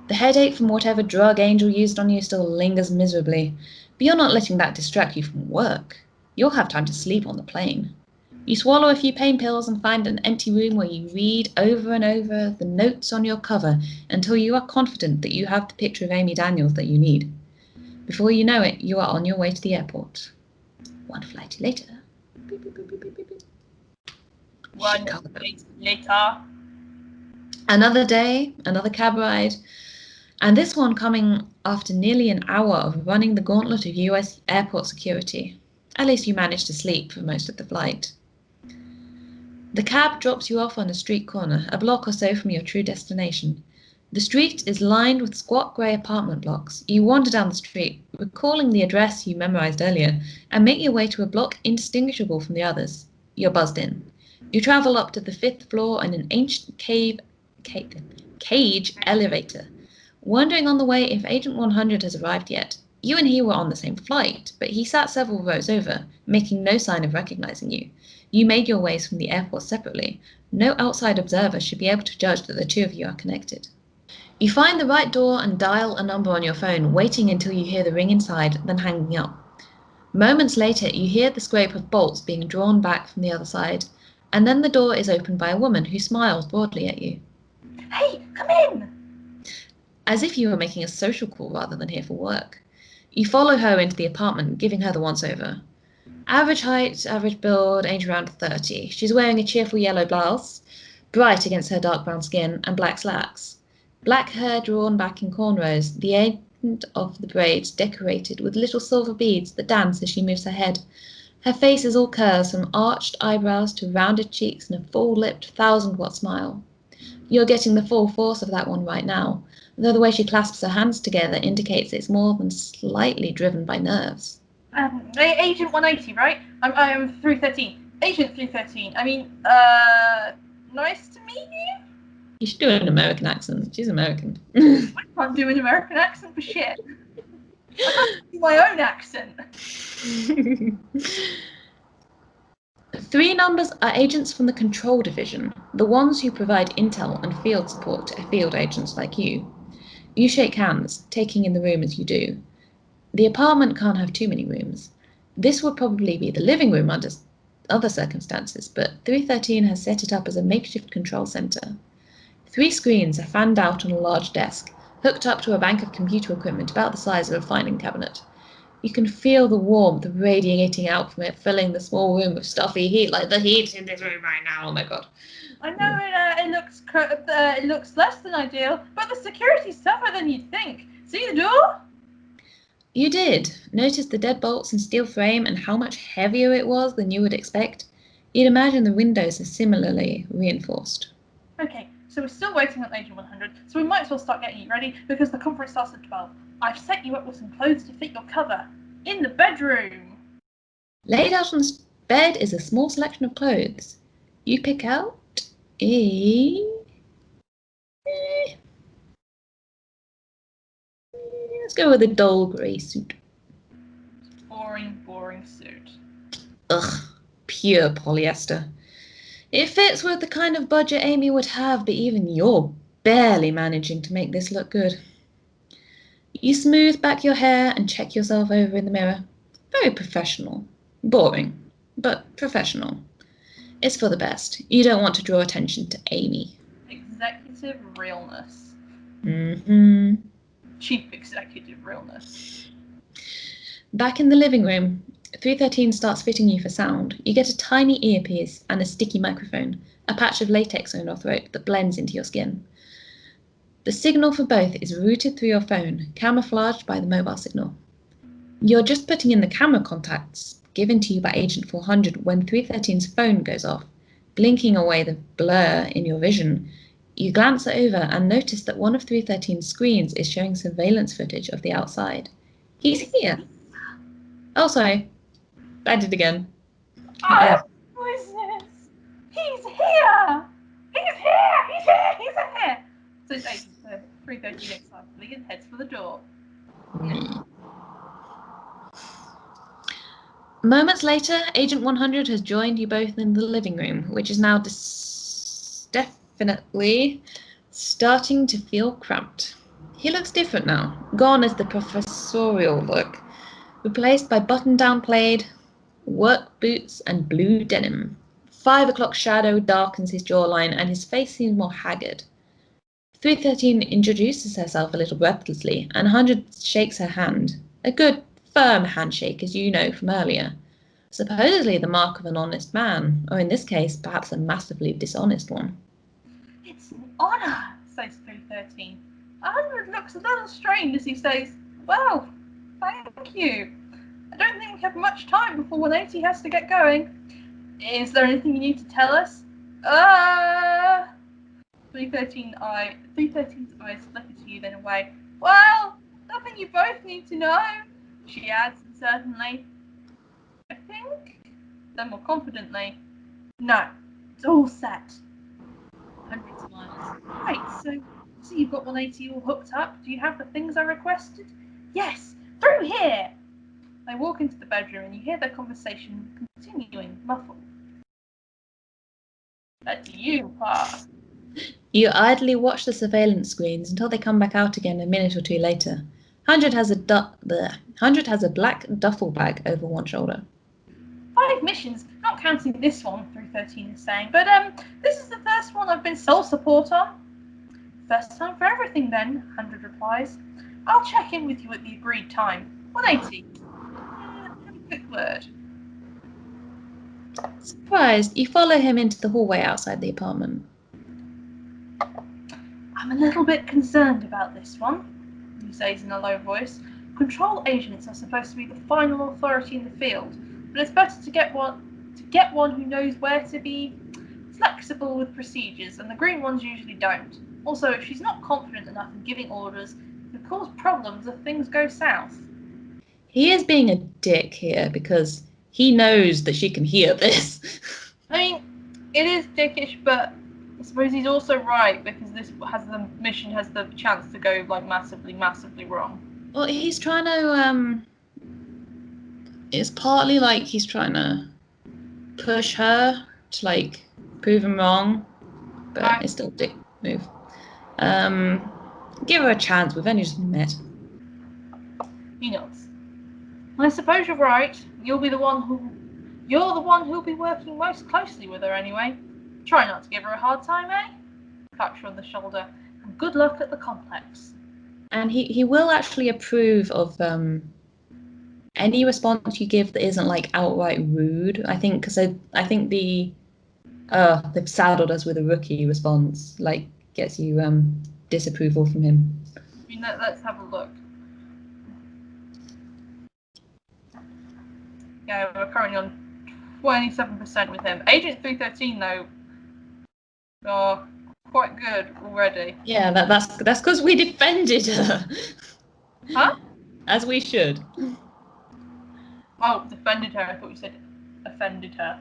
The headache from whatever drug Angel used on you still lingers miserably, but you're not letting that distract you from work. You'll have time to sleep on the plane. You swallow a few pain pills and find an empty room where you read over and over the notes on your cover until you are confident that you have the picture of Amy Daniels that you need. Before you know it, you are on your way to the airport. One flight later. Beep, beep, beep, beep, beep, beep. One day later. Another day, another cab ride, and this one coming after nearly an hour of running the gauntlet of US airport security. At least you managed to sleep for most of the flight. The cab drops you off on a street corner, a block or so from your true destination. The street is lined with squat grey apartment blocks. You wander down the street, recalling the address you memorized earlier, and make your way to a block indistinguishable from the others. You're buzzed in. You travel up to the 5th floor in an ancient cage elevator, wondering on the way if Agent 100 has arrived yet. You and he were on the same flight, but he sat several rows over, making no sign of recognizing you. You made your ways from the airport separately. No outside observer should be able to judge that the two of you are connected. You find the right door and dial a number on your phone, waiting until you hear the ring inside, then hanging up. Moments later, you hear the scrape of bolts being drawn back from the other side, and then the door is opened by a woman who smiles broadly at you. Hey, come in! As if you were making a social call rather than here for work. You follow her into the apartment, giving her the once-over. Average height, average build, age around 30. She's wearing a cheerful yellow blouse, bright against her dark brown skin, and black slacks. Black hair drawn back in cornrows, the end of the braids decorated with little silver beads that dance as she moves her head. Her face is all curves, from arched eyebrows to rounded cheeks and a full-lipped 1,000-watt smile. You're getting the full force of that one right now, though the way she clasps her hands together indicates it's more than slightly driven by nerves. Agent 180, right? I'm 313. Agent 313. Nice to meet you? You should do an American accent. She's American. I can't do an American accent for shit. I can't do my own accent. 3 numbers are agents from the Control Division, the ones who provide intel and field support to field agents like you. You shake hands, taking in the room as you do. The apartment can't have too many rooms. This would probably be the living room under other circumstances, but 313 has set it up as a makeshift control center. 3 screens are fanned out on a large desk, hooked up to a bank of computer equipment about the size of a filing cabinet. You can feel the warmth radiating out from it, filling the small room with stuffy heat, like the heat in this room right now. Oh my god. I know it looks less than ideal, but the security's tougher than you'd think. See the door? You did. Notice the deadbolts and steel frame and how much heavier it was than you would expect. You'd imagine the windows are similarly reinforced. Okay, so we're still waiting on Agent 100, so we might as well start getting you ready because the conference starts at 12. I've set you up with some clothes to fit your cover. In the bedroom! Laid out on the bed is a small selection of clothes. You pick out let's go with a dull grey suit. Boring suit. Ugh, pure polyester. It fits with the kind of budget Amy would have, but even you're barely managing to make this look good. You smooth back your hair and check yourself over in the mirror. Very professional. Boring, but professional. It's for the best. You don't want to draw attention to Amy. Executive realness. Mm-hmm. Chief executive realness. Back in the living room, 313 starts fitting you for sound. You get a tiny earpiece and a sticky microphone, a patch of latex on your throat that blends into your skin. The signal for both is routed through your phone, camouflaged by the mobile signal. You're just putting in the camera contacts given to you by Agent 400 when 313's phone goes off, blinking away the blur in your vision. You glance over and notice that one of 313's screens is showing surveillance footage of the outside. He's here. Oh, sorry. I did again. Oh, who is this? He's here! He's here! He's here! He's here! So it's Agent 313 excitedly and heads for the door. Moments later, Agent 100 has joined you both in the living room, which is now definitely starting to feel cramped. He looks different now. Gone is the professorial look, replaced by button-down plaid, work boots, and blue denim. 5 o'clock shadow darkens his jawline, and his face seems more haggard. 313 introduces herself a little breathlessly, and 100 shakes her hand. A good, firm handshake, as you know from earlier. Supposedly the mark of an honest man, or in this case, perhaps a massively dishonest one. It's an honour, says 313. 100 looks a little strained as he says, well, thank you. I don't think we have much time before 180 has to get going. Is there anything you need to tell us? 313's eyes flicker to you, then away. Well, nothing you both need to know, she adds uncertainly. I think. Then more confidently. No, it's all set. 100 smiles. Right, so you've got 180 all hooked up. Do you have the things I requested? Yes, through here! They walk into the bedroom and you hear their conversation continuing, muffled. That's you, Pa. You idly watch the surveillance screens until they come back out again a minute or two later. 100 has a black duffel bag over one shoulder. 5 missions, not counting this one, 313 is saying, but this is the first one I've been sole support on. First time for everything then, 100 replies. I'll check in with you at the agreed time. 180. Have a quick word. Surprised, you follow him into the hallway outside the apartment. I'm a little bit concerned about this one, he says in a low voice. Control agents are supposed to be the final authority in the field, but it's better to get one who knows where to be flexible with procedures, and the green ones usually don't. Also, if she's not confident enough in giving orders, it could cause problems if things go south. He is being a dick here because he knows that she can hear this. I mean, it is dickish, but I suppose he's also right because this mission has the chance to go like massively wrong. Well, he's trying to. It's partly like he's trying to push her to like prove him wrong, but Right. it's still a dick move. Give her a chance. We've only just met. He nods. I suppose you're right. You're the one who'll be working most closely with her anyway. Try not to give her a hard time, eh? Claps her on the shoulder. And good luck at the complex. And he will actually approve of any response you give that isn't like outright rude. I think because I think they've saddled us with a rookie response, like gets you disapproval from him. I mean, let's have a look. Yeah, we're currently on 27% with him. Agent 313 though, are quite good already. Yeah, that's because we defended her. Huh? As we should. Oh, defended her. I thought you said offended her.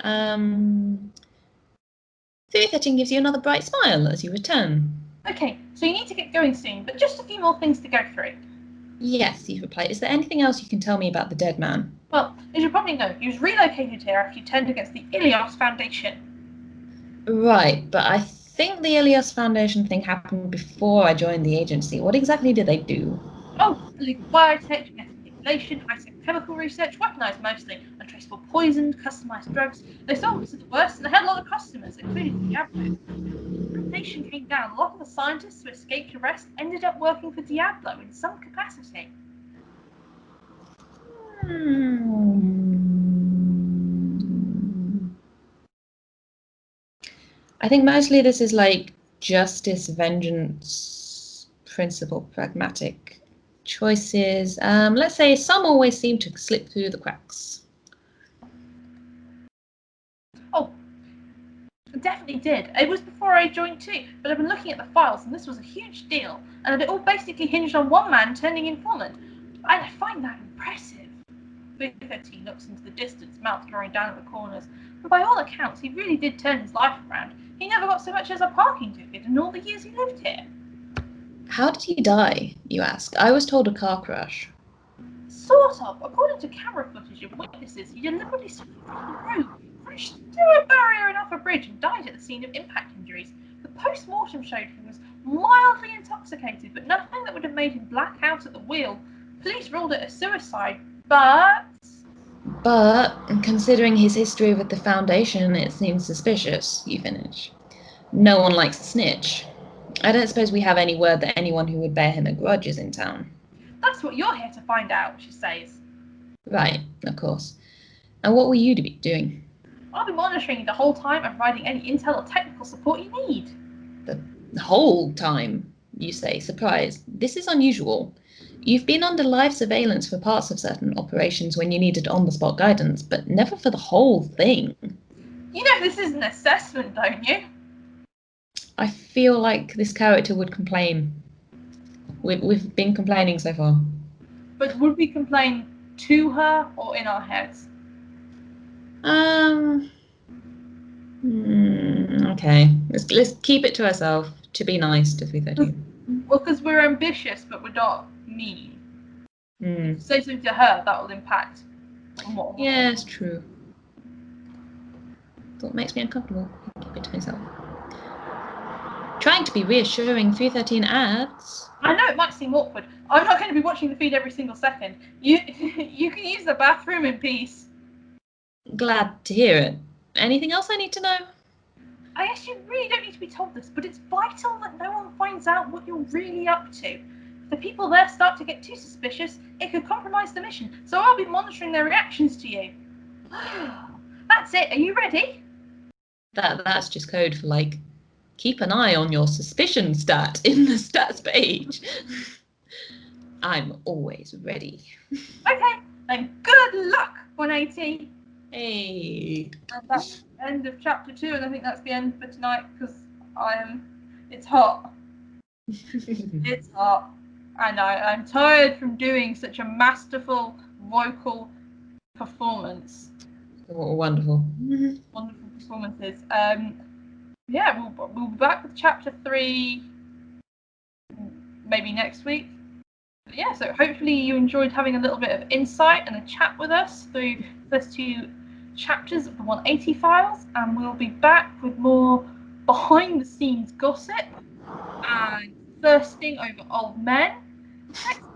313 gives you another bright smile as you return. Okay, so you need to get going soon, but just a few more things to go through. Yes, you replied. Is there anything else you can tell me about the dead man? Well, as you probably know, he was relocated here after you turned against the Ilios Foundation. Right, but I think the Ilias Foundation thing happened before I joined the agency. What exactly did they do? Oh, illegal biotech, genetic manipulation, high-tech chemical research, weaponized mostly, untraceable poison, customized drugs. They sold to the worst, and they had a lot of customers, including Diablo. The foundation came down. A lot of the scientists who escaped arrest ended up working for Diablo in some capacity. I think mostly this is like justice, vengeance, principle, pragmatic choices. Let's say some always seem to slip through the cracks. Oh, it definitely did. It was before I joined too, but I've been looking at the files, and this was a huge deal, and it all basically hinged on one man turning informant. I find that impressive. 13 looks into the distance, mouth drawing down at the corners. But by all accounts, he really did turn his life around. He never got so much as a parking ticket in all the years he lived here. How did he die, you ask? I was told a car crash. Sort of. According to camera footage of witnesses, he deliberately swept through, crashed through a barrier and off a bridge, and died at the scene of impact injuries. The post-mortem showed he was mildly intoxicated, but nothing that would have made him black out at the wheel. Police ruled it a suicide, but... But, considering his history with the Foundation, it seems suspicious, you finish. No one likes a snitch. I don't suppose we have any word that anyone who would bear him a grudge is in town. That's what you're here to find out, she says. Right, of course. And what will you be doing? I'll be monitoring you the whole time and providing any intel or technical support you need. The whole time, you say, surprised. This is unusual. You've been under live surveillance for parts of certain operations when you needed on-the-spot guidance, but never for the whole thing. You know this is an assessment, don't you? I feel like this character would complain. We've been complaining so far. But would we complain to her or in our heads? Okay. Let's keep it to herself. To be nice to 313. Well, because we're ambitious, but we're not mean. Say something to her, that will impact on what. Yeah, it's true. Thought makes me uncomfortable. Keep it to myself. Trying to be reassuring, 313 adds. I know it might seem awkward. I'm not going to be watching the feed every single second. You can use the bathroom in peace. Glad to hear it. Anything else I need to know? I guess you really don't need to be told this, but it's vital that no one finds out what you're really up to. If the people there start to get too suspicious, it could compromise the mission, so I'll be monitoring their reactions to you. That's it. Are you ready? That's just code for like, keep an eye on your suspicion stat in the stats page. I'm always ready. Okay, then good luck, 180. Hey. And that's the end of chapter 2, and I think that's the end for tonight because it's hot. It's hot. And I'm tired from doing such a masterful vocal performance. Oh, wonderful. Wonderful performances. Yeah, we'll be back with chapter 3 maybe next week. Yeah, so hopefully you enjoyed having a little bit of insight and a chat with us through the first 2 chapters of the 180 files, and we'll be back with more behind the scenes gossip and thirsting over old men next